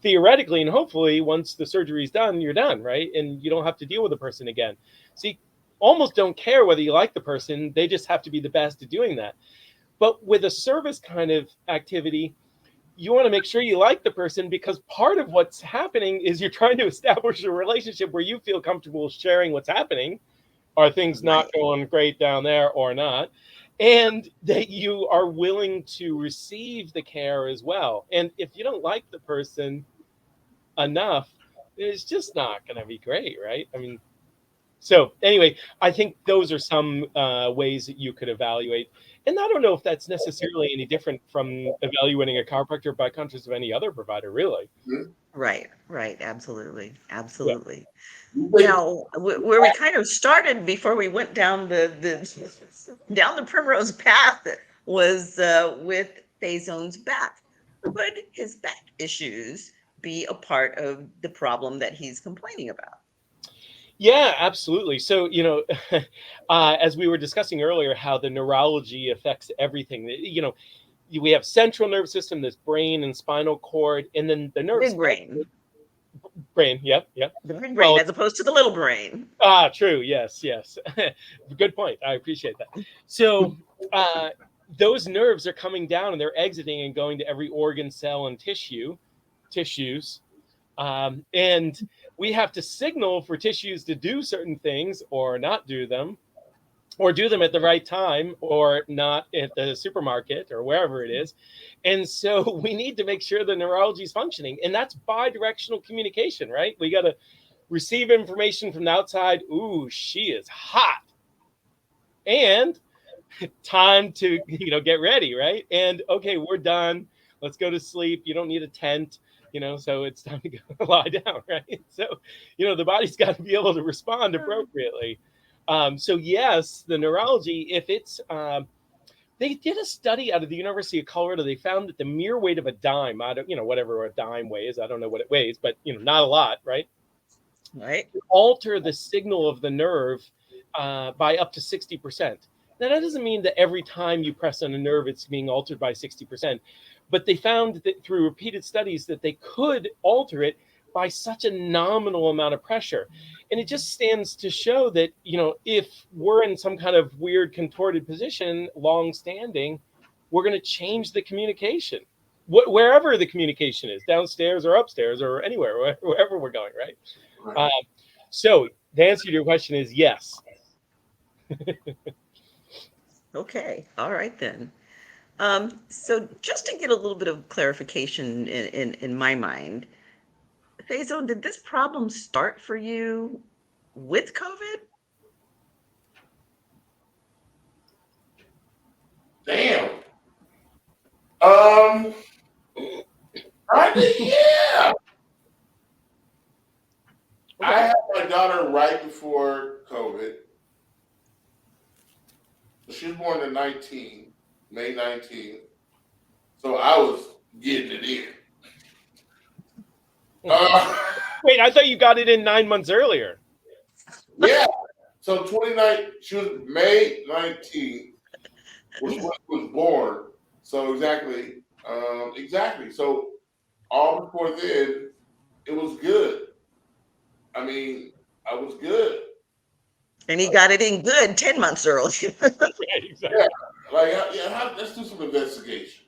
theoretically and hopefully, once the surgery is done, you're done, right? And you don't have to deal with the person again. So you almost don't care whether you like the person. They just have to be the best at doing that. But with a service kind of activity, you want to make sure you like the person, because part of what's happening is you're trying to establish a relationship where you feel comfortable sharing what's happening. Are things not going great down there or not? And that you are willing to receive the care as well. And if you don't like the person enough, it's just not going to be great, right? So anyway, I think those are some ways that you could evaluate. And I don't know if that's necessarily any different from evaluating a chiropractor by contrast of any other provider, really. Right. Absolutely. Yeah. Now, where we kind of started before we went down down the primrose path was with Faizon's back. Could his back issues be a part of the problem that he's complaining about? Yeah, absolutely. So, as we were discussing earlier, how the neurology affects everything. We have central nervous system, this brain and spinal cord, and then the nerve. Big brain. Brain, yep. The big brain as opposed to the little brain. True. Yes. Good point. I appreciate that. So, those nerves are coming down and they're exiting and going to every organ, cell, and tissues. And we have to signal for tissues to do certain things or not do them, or do them at the right time or not at the supermarket or wherever it is. And so we need to make sure the neurology is functioning. And that's bi-directional communication, right? We got to receive information from the outside. Ooh, she is hot. And time to, get ready, right? And okay, we're done. Let's go to sleep. You don't need a tent, so it's time to go lie down, right? So, the body's got to be able to respond appropriately. So yes, the neurology, if it's, they did a study out of the University of Colorado. They found that the mere weight of a dime, I don't, whatever a dime weighs, I don't know what it weighs, but not a lot, right? Right. Alter the signal of the nerve by up to 60%. Now, that doesn't mean that every time you press on a nerve, it's being altered by 60%. But they found that through repeated studies that they could alter it by such a nominal amount of pressure. And it just stands to show that, if we're in some kind of weird contorted position, long standing, we're going to change the communication. Wherever the communication is, downstairs or upstairs or anywhere, wherever we're going, right? Right. So the answer to your question is yes. Okay. All right then. So just to get a little bit of clarification in my mind, Faizon, did this problem start for you with COVID? Damn. Yeah. I had my daughter right before COVID. She was born in May 19th. So I was getting it in. Wait, I thought you got it in 9 months earlier. Yeah. So 29, she was May 19th was when she was born. So exactly. So all before then, it was good. I mean, I was good. And he got it in good 10 months early. Right, exactly. Yeah, let's do some investigation.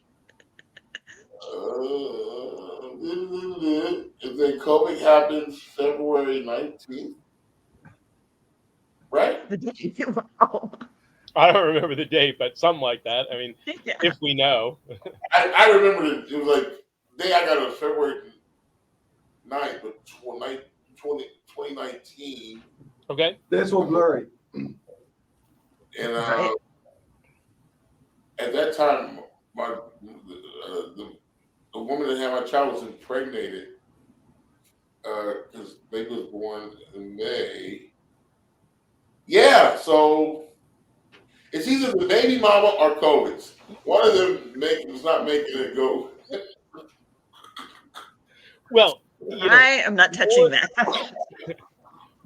And then COVID happened February 19th, right? Wow. I don't remember the date, but something like that. I mean, Yeah. if we know. I remember it was like the day I got it was February 9th, but 2019. Okay. That's so blurry. And Right. at that time, the woman that had my child was impregnated because baby was born in May. Yeah, so it's either the baby mama or COVID's. One of them was not making it go. Well, I am not touching that.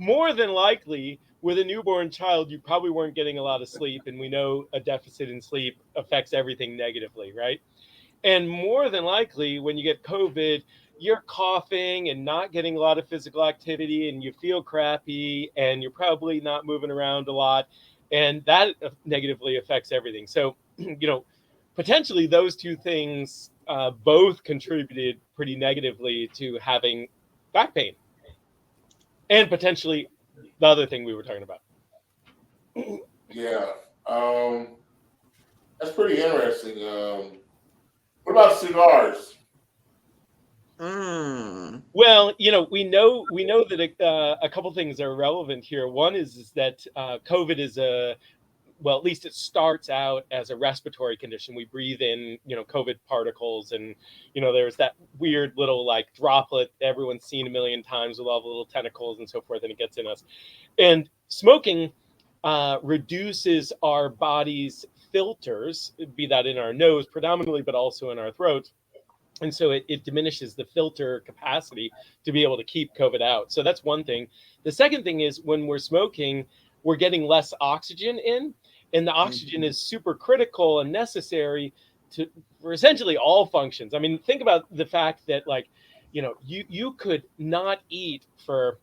more than likely, with a newborn child, you probably weren't getting a lot of sleep. And we know a deficit in sleep affects everything negatively, right? And more than likely, when you get COVID, you're coughing and not getting a lot of physical activity and you feel crappy and you're probably not moving around a lot. And that negatively affects everything. So, potentially those two things both contributed pretty negatively to having back pain. And potentially the other thing we were talking about. Yeah, that's pretty interesting. What about cigars? Well, we know that a couple things are relevant here. One is that COVID is at least it starts out as a respiratory condition. We breathe in, COVID particles, and there's that weird little droplet everyone's seen a million times with all the little tentacles and so forth, and it gets in us. And smoking reduces our body's filters, be that in our nose predominantly, but also in our throat. And so it diminishes the filter capacity to be able to keep COVID out. So that's one thing. The second thing is when we're smoking, we're getting less oxygen in, and the oxygen is super critical and necessary for essentially all functions. I mean, think about the fact that you could not eat for,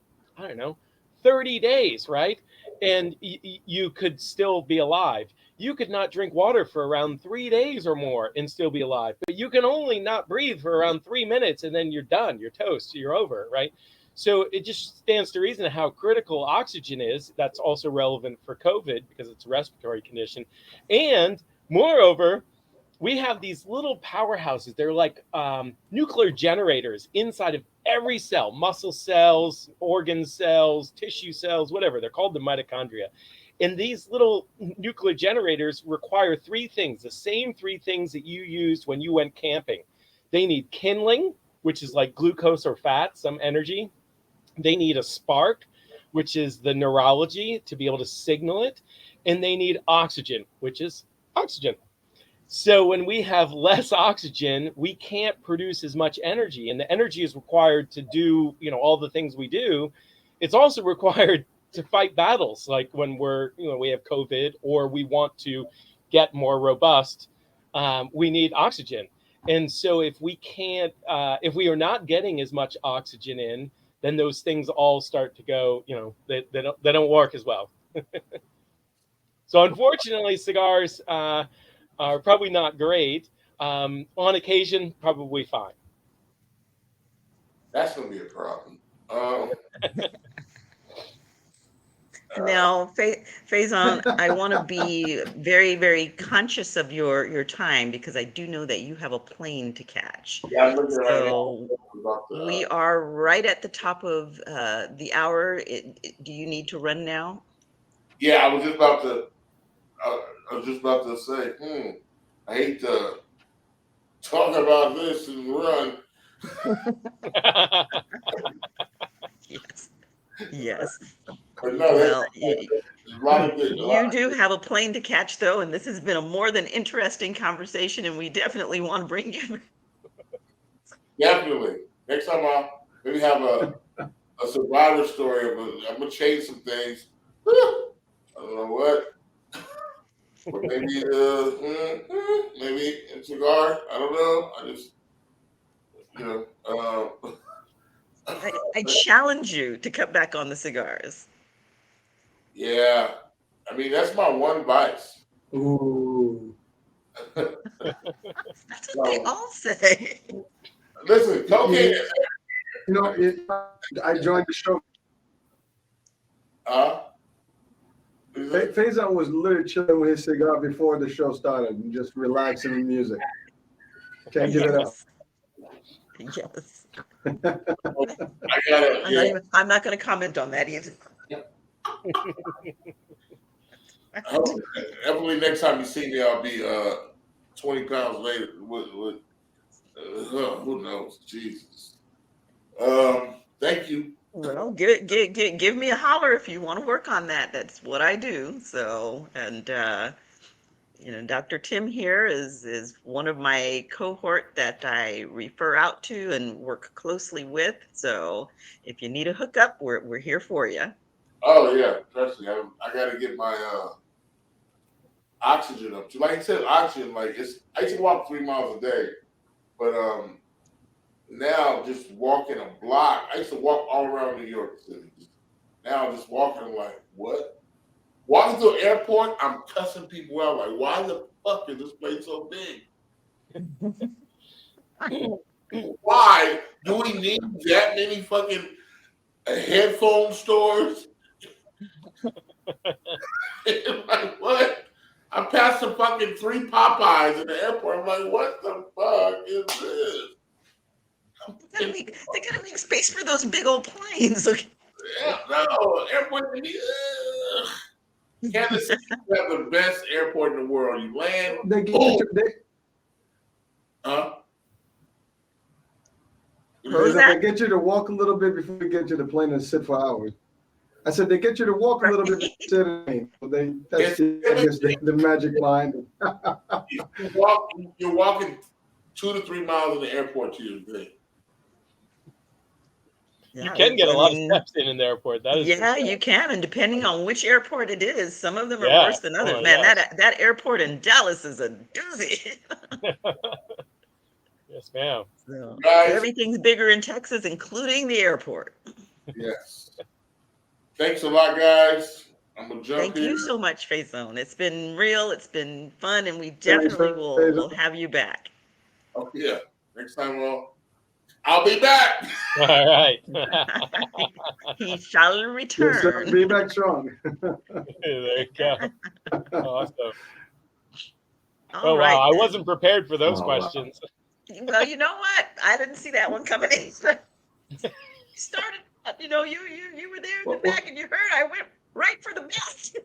30 days, right? And you could still be alive. You could not drink water for around 3 days or more and still be alive. But you can only not breathe for around 3 minutes and then you're done. You're toast. You're over, right? So it just stands to reason how critical oxygen is. That's also relevant for COVID because it's a respiratory condition. And moreover, we have these little powerhouses. They're like nuclear generators inside of every cell, muscle cells, organ cells, tissue cells, whatever. They're called the mitochondria. And these little nuclear generators require three things, the same three things that you used when you went camping. They need kindling, which is like glucose or fat, some energy. They need a spark, which is the neurology to be able to signal it. And they need oxygen, which is oxygen. So when we have less oxygen, we can't produce as much energy. And the energy is required to do, all the things we do. It's also required to fight battles, like when we have COVID or we want to get more robust, we need oxygen. And so if we are not getting as much oxygen in, then those things all start to go, they don't work as well. So unfortunately, cigars are probably not great. On occasion, probably fine. That's gonna be a problem. Now, Faizon, I want to be very, very conscious of your time because I do know that you have a plane to catch. Yeah, I'm looking right So now. we are right at the top of the hour. Do you need to run now? Yeah, I was just about to say, I hate to talk about this and run. Yes. Yes. But no, Well, there's a lot of good. you do have a plane to catch, though, and this has been a more than interesting conversation, and we definitely want to bring you. Definitely. Next time I'll maybe have a survivor story of I'm gonna change some things. I don't know what. But maybe maybe a cigar. I don't know. I just I challenge you to cut back on the cigars. yeah. I mean that's my one vice. Ooh. That's what they all say. Listen, cocaine. I joined the show. Faizon was literally chilling with his cigar before the show started and just relaxing with music. Can't give it up. Yes. Yeah. I'm not going to comment on that either. Definitely next time you see me, I'll be 20 pounds later. Who knows? Jesus. Thank you. Well, give me a holler if you want to work on that. That's what I do. So, and Dr. Tim here is one of my cohort that I refer out to and work closely with. So, if you need a hookup, we're here for you. Oh yeah, trust me. I got to get my oxygen up to. Like I said, oxygen. I used to walk 3 miles a day, but now just walking a block. I used to walk all around New York City. Now just walking, I'm like, what? Walking to an airport, I'm cussing people out. Like, why the fuck is this place so big? Why do we need that many fucking headphone stores? Like, what? I passed the fucking 3 Popeyes in the airport. I'm like, what the fuck is this? They gotta make space for those big old planes. Okay. Yeah, no, airport. Kansas City have the best airport in the world. You land. They get you to walk a little bit before you get to the plane and sit for hours. I said they get you to walk a little bit before you sit in the plane. That's the magic line. You're walking 2 to 3 miles in the airport to your thing. You can get a lot of steps in the airport. That is you can, and depending on which airport it is, some of them are worse than others. Man, that airport in Dallas is a doozy. Yes, ma'am. So, everything's bigger in Texas, including the airport. Yes. Thanks a lot, guys. I'm gonna jump in. Thank you so much, Faizon. It's been real. It's been fun, and we definitely will have you back. Oh yeah. Next time, I'll be back. All right. He shall return. Yes, be back strong. There you go. Awesome. All right. Wow. I wasn't prepared for those questions. Well, you know what? I didn't see that one coming in. You started, you know, you were there in the back and you heard I went right for the best.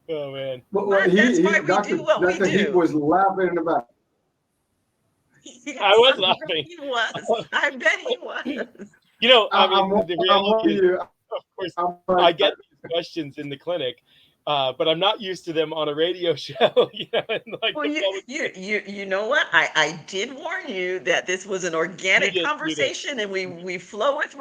Oh man. But That's why we do what we Dr. Heath do. was laughing in the back. Yes, I was I'm laughing. sure he was. I bet he was. You know, I mean, I'm the reality is, of course, like, I get these questions in the clinic, but I'm not used to them on a radio show. You know, and like Well, you know what? I did warn you that this was an organic conversation, and we flow with.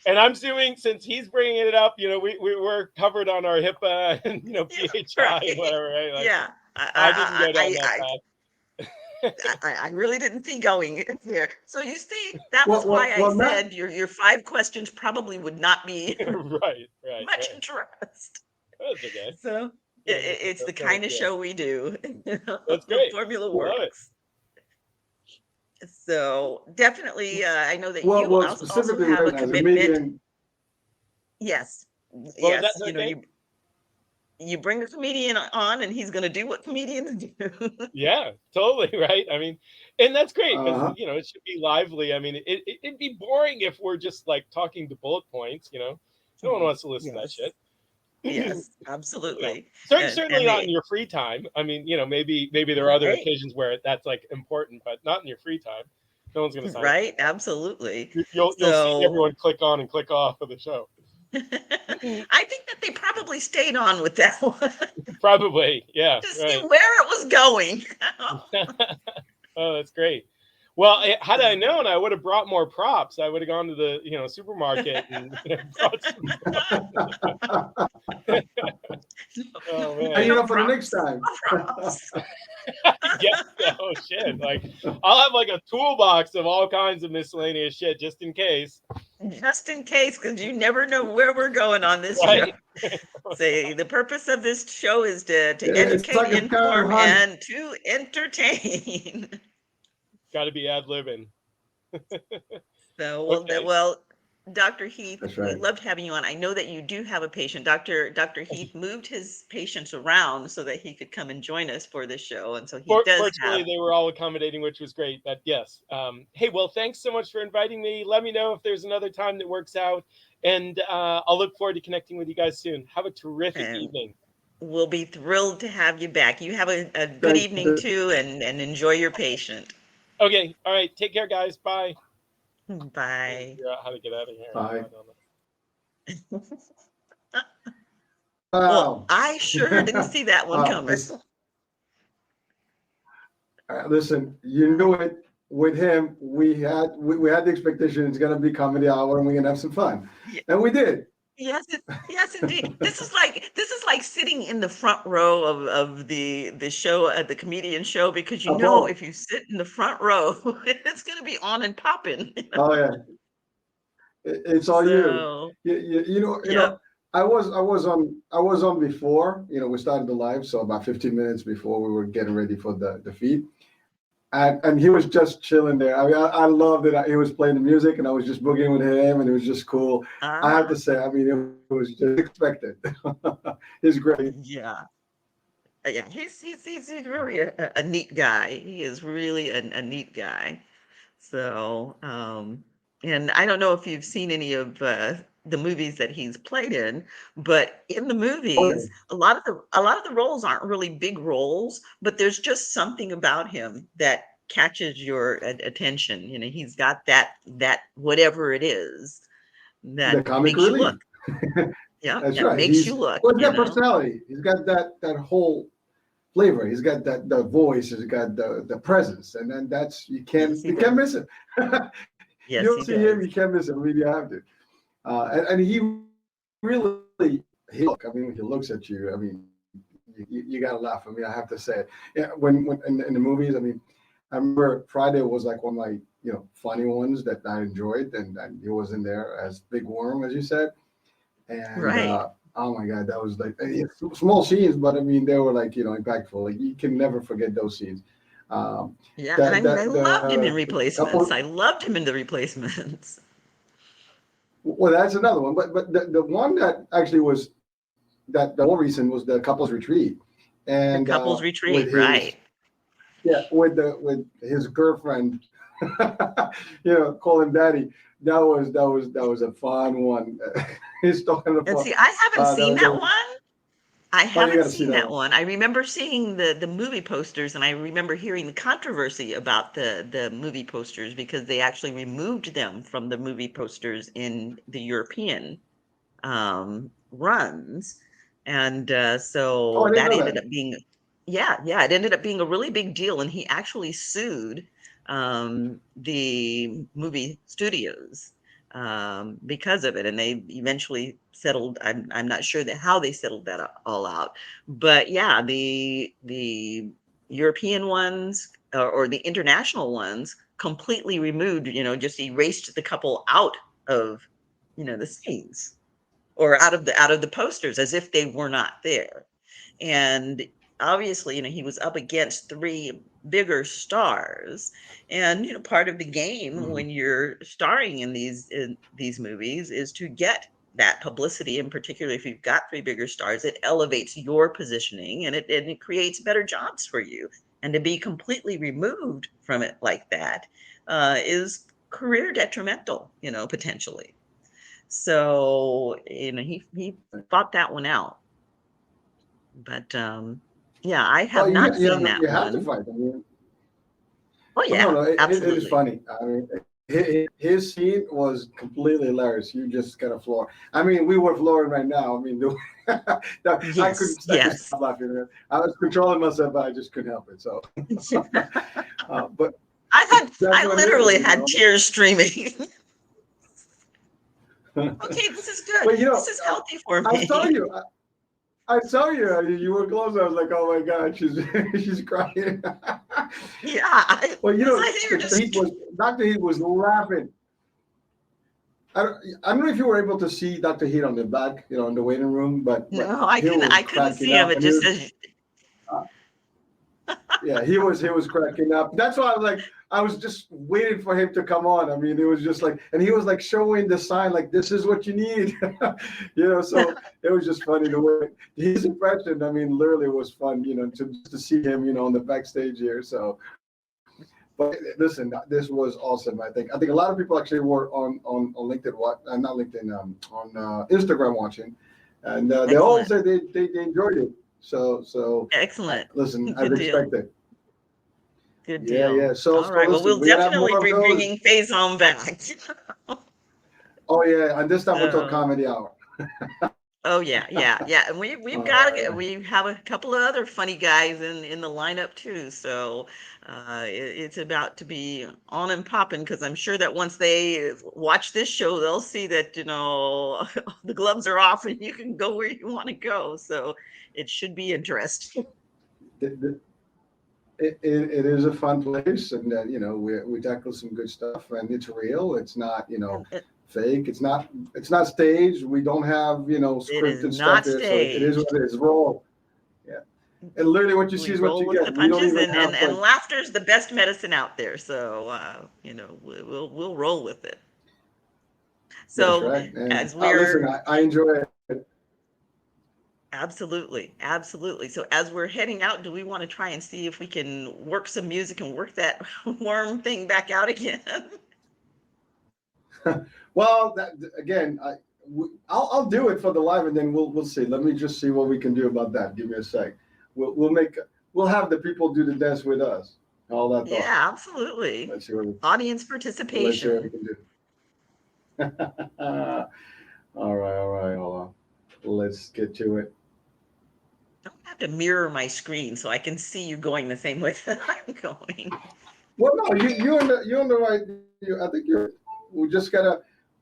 And I'm assuming since he's bringing it up, you know, we're covered on our HIPAA and PHI Right. and whatever, right? Like, Yeah, I didn't go down that path. I really didn't see going there. So you see, that was why I said your 5 questions probably would not be right. much interest. That's okay. So it's the kind of show we do. That's great. The formula works. So definitely, I know that you also have a commitment. Yes. Yes. You know, you bring the comedian on and he's going to do what comedians do. Yeah, totally. Right. I mean, and that's great because, you know, it should be lively. I mean, it'd be boring if we're just like talking to bullet points, you know, no one wants to listen to that shit. Yes, absolutely. You know, certainly not in your free time. I mean, you know, maybe there are other occasions where that's like important, but not in your free time. No one's going to sign Right. Absolutely. You'll see everyone click on and click off of the show. I think that they probably stayed on with that one. Probably, yeah. To see where it was going. Oh, that's great. Well, had I known, I would have brought more props. I would have gone to the supermarket and brought some. Oh man! For the next time. Yeah. Oh shit! Like I'll have like a toolbox of all kinds of miscellaneous shit just in case. Just in case, because you never know where we're going on this show. Say the purpose of this show is to educate, inform, and to entertain. Got to be ad-libbing. So well, Dr. Heath, we loved having you on. I know that you do have a patient. Dr. Heath moved his patients around so that he could come and join us for this show, and so he does. Fortunately, they were all accommodating, which was great. But yes, hey, well, thanks so much for inviting me. Let me know if there's another time that works out, and I'll look forward to connecting with you guys soon. Have a terrific evening. We'll be thrilled to have you back. You have a good evening too, and enjoy your patient. Okay. All right. Take care, guys. Bye. Bye. Figure out how to get out of here. Bye. Well, I sure didn't see that one coming. Listen, you knew it. With him, we had the expectation it's going to be comedy hour and we're going to have some fun, and we did. Yes, indeed. This is like sitting in the front row of the show at the comedian show, because if you sit in the front row, it's going to be on and popping. Oh yeah, it's all you. You know. I was on before. We started the live, so about 15 minutes before we were getting ready for the feed. And he was just chilling there. I mean, I loved it. He was playing the music, and I was just boogieing with him, and it was just cool. I have to say, I mean, it was just expected. He's great. Yeah, he's really a neat guy. He is really a neat guy. So, and I don't know if you've seen any of the movies that he's played in, but in the movies, a lot of the roles aren't really big roles, but there's just something about him that catches your attention. He's got that whatever it is that makes you look. Yeah, that's that right. Makes you look. Well, he's got personality. He's got that whole flavor. He's got the voice. He's got the presence, and then you can't miss him. Yes, you'll see him. You can't miss him. I mean, you have to. And he really, look. I mean, when he looks at you, I mean, you gotta laugh. I mean, I have to say, when in the movies, I mean, I remember Friday was like one of my funny ones that I enjoyed, and he was in there as Big Worm, as you said, and oh my God, that was like small scenes, but I mean, they were like impactful. Like you can never forget those scenes. I loved him in Replacements. I loved him in the Replacements. Well, that's another one, but the one that actually was the more recent was the Couples Retreat, and Couples Retreat, right? Yeah, with his girlfriend call him daddy. That was a fun one. He's talking And about. see, I haven't seen that one. I Oh, you haven't got to see seen that that one. one. I remember seeing the movie posters, and I remember hearing the controversy about the movie posters because they actually removed them from the movie posters in the European runs. And Oh, I so didn't that know ended that. up being, yeah, it ended up being a really big deal. And he actually sued the movie studios because of it. And they eventually settled. I'm not sure how they settled that all out. But yeah, the European ones or the international ones completely removed, just erased the couple out of, the scenes or out of the posters as if they were not there. And obviously, he was up against three bigger stars. And part of the game Mhm. when you're starring in these movies is to get that publicity, and particularly if you've got three bigger stars, it elevates your positioning and it creates better jobs for you. And to be completely removed from it like that is career detrimental, potentially. So, he fought that one out. But yeah, I Well, have not seen you that have to one. fight. I mean, Oh well, no, yeah, no, it is absolutely. funny. I mean, his scene was completely hilarious. You just got a floor. I mean, we were flooring right now. I mean, I Yes, couldn't yes. stop laughing. I was controlling myself, but I just couldn't help it. So, but that's I what it literally is, had tears streaming. Okay, this is good. But This is healthy for I saw me. you. I saw you. You were close. I was like, oh my god, she's she's crying. Yeah, Well, it's like they were just. Dr. Heath was laughing. I don't know if you were able to see Dr. Heath on the back, in the waiting room, but No, he was I couldn't cracking see him. up, It and he just was, says, yeah, he was cracking up. That's why I was just waiting for him to come on. I mean, it was just like, and he was like showing the sign, like this is what you need, So it was just funny the way his impression. I mean, literally was fun, to see him, on the backstage here. So. But listen, this was awesome. I think a lot of people actually were on LinkedIn, not LinkedIn, on Instagram watching, and they all excellent, said they enjoyed it. So excellent. listen, as Good deal. expected. Good Yeah, deal. yeah. So All right. Well, listen, we'll we gotta have definitely more of be those. bringing Faison back. Oh yeah, and this time we'll talk So, comedy hour. oh yeah, and we've got Uh, we have a couple of other funny guys in the lineup too. So it's about to be on and popping because I'm sure that once they watch this show, they'll see that the gloves are off and you can go where you want to go. So it should be interesting. it, it is a fun place, and we tackle some good stuff, and it's real. It's not fake. It's not staged. We don't have It is scripted stuff not here, so it is what staged. it is. Raw. Yeah, and literally what you see We is what roll you with the get. We don't punches, even and have like. laughter is the best medicine out there. So we'll roll with it. That's So right. And as listen, we're I enjoy it. absolutely, absolutely. So as we're heading out, do we want to try and see if we can work some music and work that worm thing back out again? Well, again, I'll do it for the live, and then we'll see. Let me just see what we can do about that. Give me a sec. We'll have the people do the dance with us. All that thought. Yeah, absolutely. Let's see what we Audience can participation. do. All right. Hold on. Let's get to it. I don't have to mirror my screen so I can see you going the same way that I'm going. Well, no, you're on the right. I think you're. We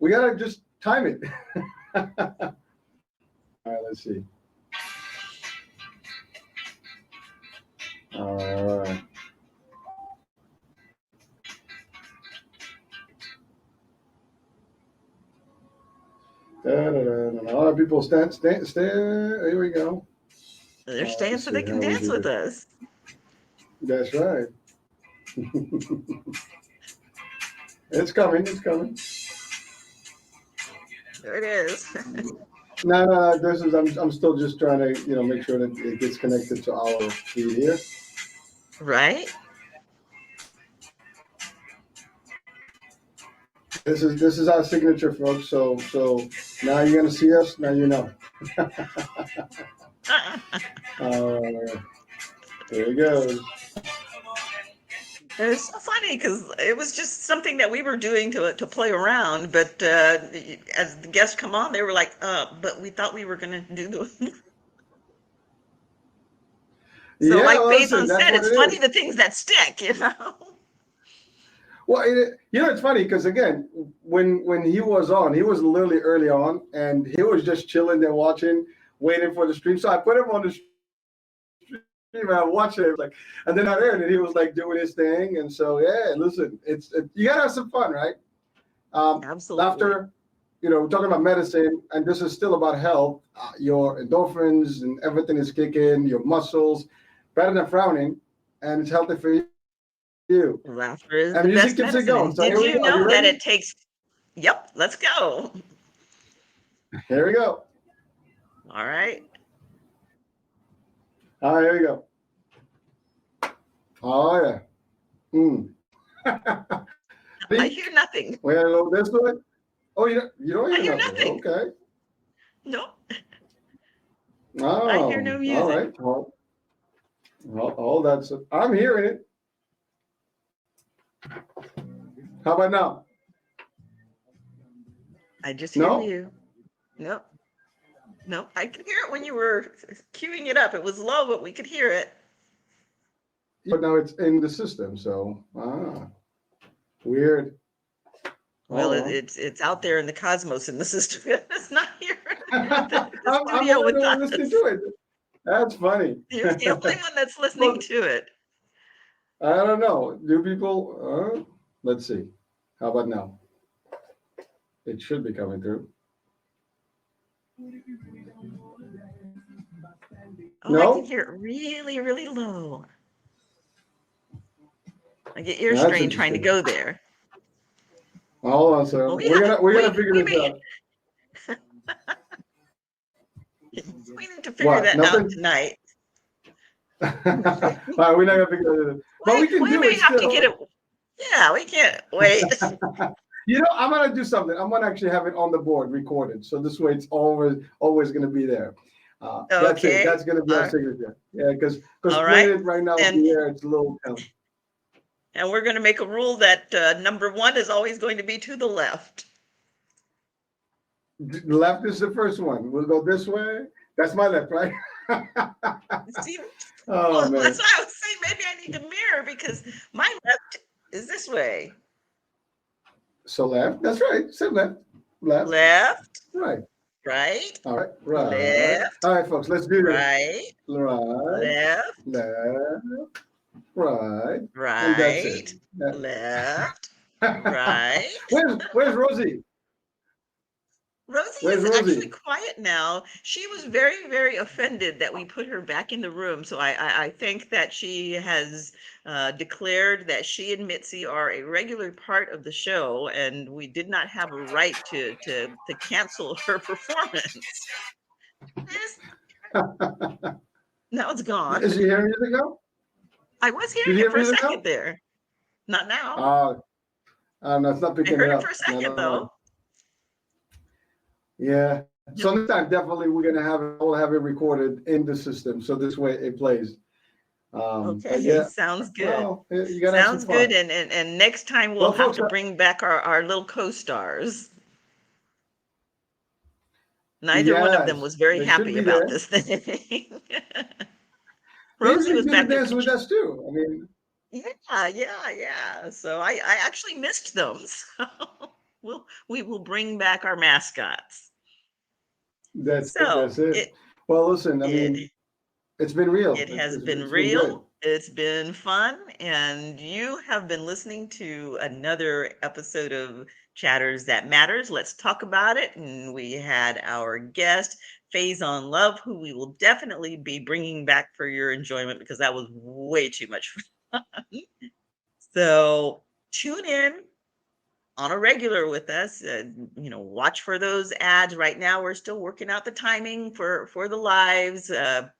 gotta just time it. All right, let's see. All right. All right, people, stand. Here we go. They're staying Let's so see they can how we dance do with this. us. That's right. It's coming. It's coming. There it is. No. This is. I'm still just trying to make sure that it gets connected to our feed here. Right? This is our signature, folks. So now you're gonna see us. Now you know. There he goes. It's so funny because it was just something that we were doing to play around, but as the guests come on, they were like, but we thought we were going to do the. So, Yeah, like well, listen, Faison that's said, what it's it funny is. the things that stick, you know. Well, it's funny because again, when he was on, he was literally early on, and he was just chilling there watching, waiting for the stream. So I put him on the stream, and I watched it, like, and then I heard it. He was like doing his thing, and so yeah, listen, you gotta have some fun, right? Absolutely. Laughter, we're talking about medicine, and this is still about health. Your endorphins and everything is kicking, your muscles, better than frowning, and it's healthy for you. Laughter is And the music best keeps it medicine. going. And So did here we you go. Are you know that ready? it takes? Yep, let's go. Here we go. All right. All right, here we go. Oh yeah. I hear nothing. We gotta go this way. Oh, you don't I hear hear nothing. nothing. Okay. Nope. Oh, I hear no music. all right. Oh, that's it. I'm hearing it. How about now? I just hear No? you. Nope. Nope. I could hear it when you were queuing it up. It was low, but we could hear it. But now it's in the system, so weird. Well, Oh. it's out there in the cosmos in the system. It's not here in the I'm studio the with only one us. listening to it. That's funny. You're the only one that's listening Well, to it. I don't know. Do people? Let's see. How about now? It should be coming through. Oh, I can No? hear it really, really low. I get ear That's strain trying to interesting. go there. Hold on, sir. Well, We're gonna figure this out. We need to figure What? that out Nothing? tonight. All right, we're not gonna figure it out. But we can We do may it have to still. get it. Yeah, we can't wait. I'm gonna do something. I'm gonna actually have it on the board recorded, so this way it's always gonna be there. That's it. Okay. That's gonna be our signature. Yeah, because All playing right. it right now in And the air, it's a little. and we're going to make a rule that number one is always going to be to the left. The left is the first one. We'll go this way. That's my left, right? See, Oh man. that's why I was saying maybe I need to mirror because my left is this way. So left. That's right. Say left. Left. Left. Right. Right. All right. Right. Left. All right, folks. Let's do this. Right. Right. Left. Left. Right. Right. And that's it. Left. Right. Where's Rosie? Rosie Where's is Rosie? actually quiet now. She was very, very offended that we put her back in the room. So I think that she has declared that she and Mitzi are a regular part of the show, and we did not have a right to cancel her performance. Now it's gone. Is she hearing music now? I was Did hearing you it for a hear music second now? there. Not now. No, it's not I picking heard it it up. for a second No. though. Yeah. So next time, definitely we'll have it recorded in the system, so this way it plays. Okay, yeah. sounds good. Well, you gotta have Sounds some fun. good. And next time we'll Well, have folks, to bring back our little co-stars. Neither one of them yes, was very they should happy be about there. this thing. He's Rosie was doing back the dance with with us too. I mean, yeah. So I actually missed them. So we will bring back our mascots. that's it. So That's it. Well, listen, I mean, it's been real. It has been It's real. been good. It's been fun. And you have been listening to another episode of Chatters That Matters. Let's talk about it. And we had our guest, Faizon Love, who we will definitely be bringing back for your enjoyment because that was way too much fun. So tune in on a regular with us. Watch for those ads. Right now, we're still working out the timing for the lives.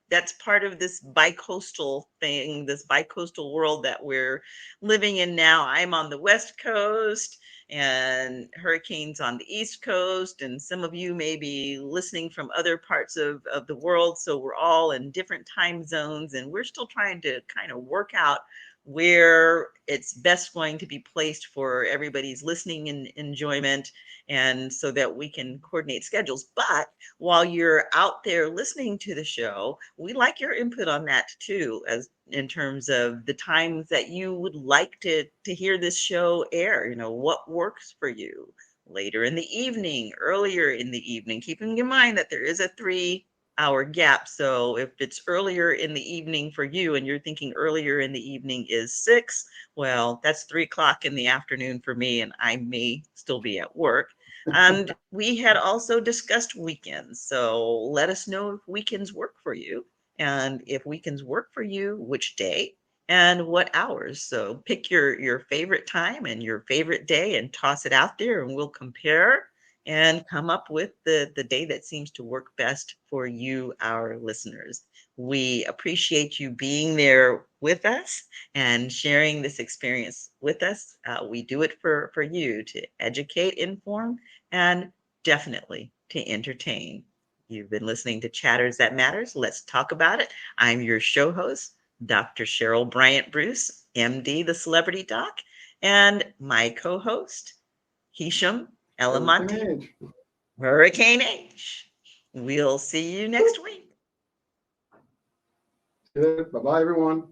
That's part of this bi-coastal thing, this bi-coastal world that we're living in now. I'm on the West Coast and hurricanes on the East Coast, and some of you may be listening from other parts of the world. So we're all in different time zones, and we're still trying to kind of work out where it's best going to be placed for everybody's listening and enjoyment, and so that we can coordinate schedules. But while you're out there listening to the show, we like your input on that too, as in terms of the times that you would like to hear this show air. What works for you? Later in the evening, earlier in the evening, keeping in mind that there is a 3-hour gap. So if it's earlier in the evening for you and you're thinking earlier in the evening is 6, well, that's 3 o'clock in the afternoon for me, and I may still be at work. And we had also discussed weekends. So let us know if weekends work for you. And if weekends work for you, which day and what hours. So pick your favorite time and your favorite day and toss it out there, and we'll compare and come up with the day that seems to work best for you, our listeners. We appreciate you being there with us and sharing this experience with us. We do it for you to educate, inform, and definitely to entertain. You've been listening to Chatters That Matters. Let's talk about it. I'm your show host, Dr. Cheryl Bryant Bruce, MD, the Celebrity Doc, and my co-host, Hisham Elamonte, Hurricane H. We'll see you next week. Bye-bye, everyone.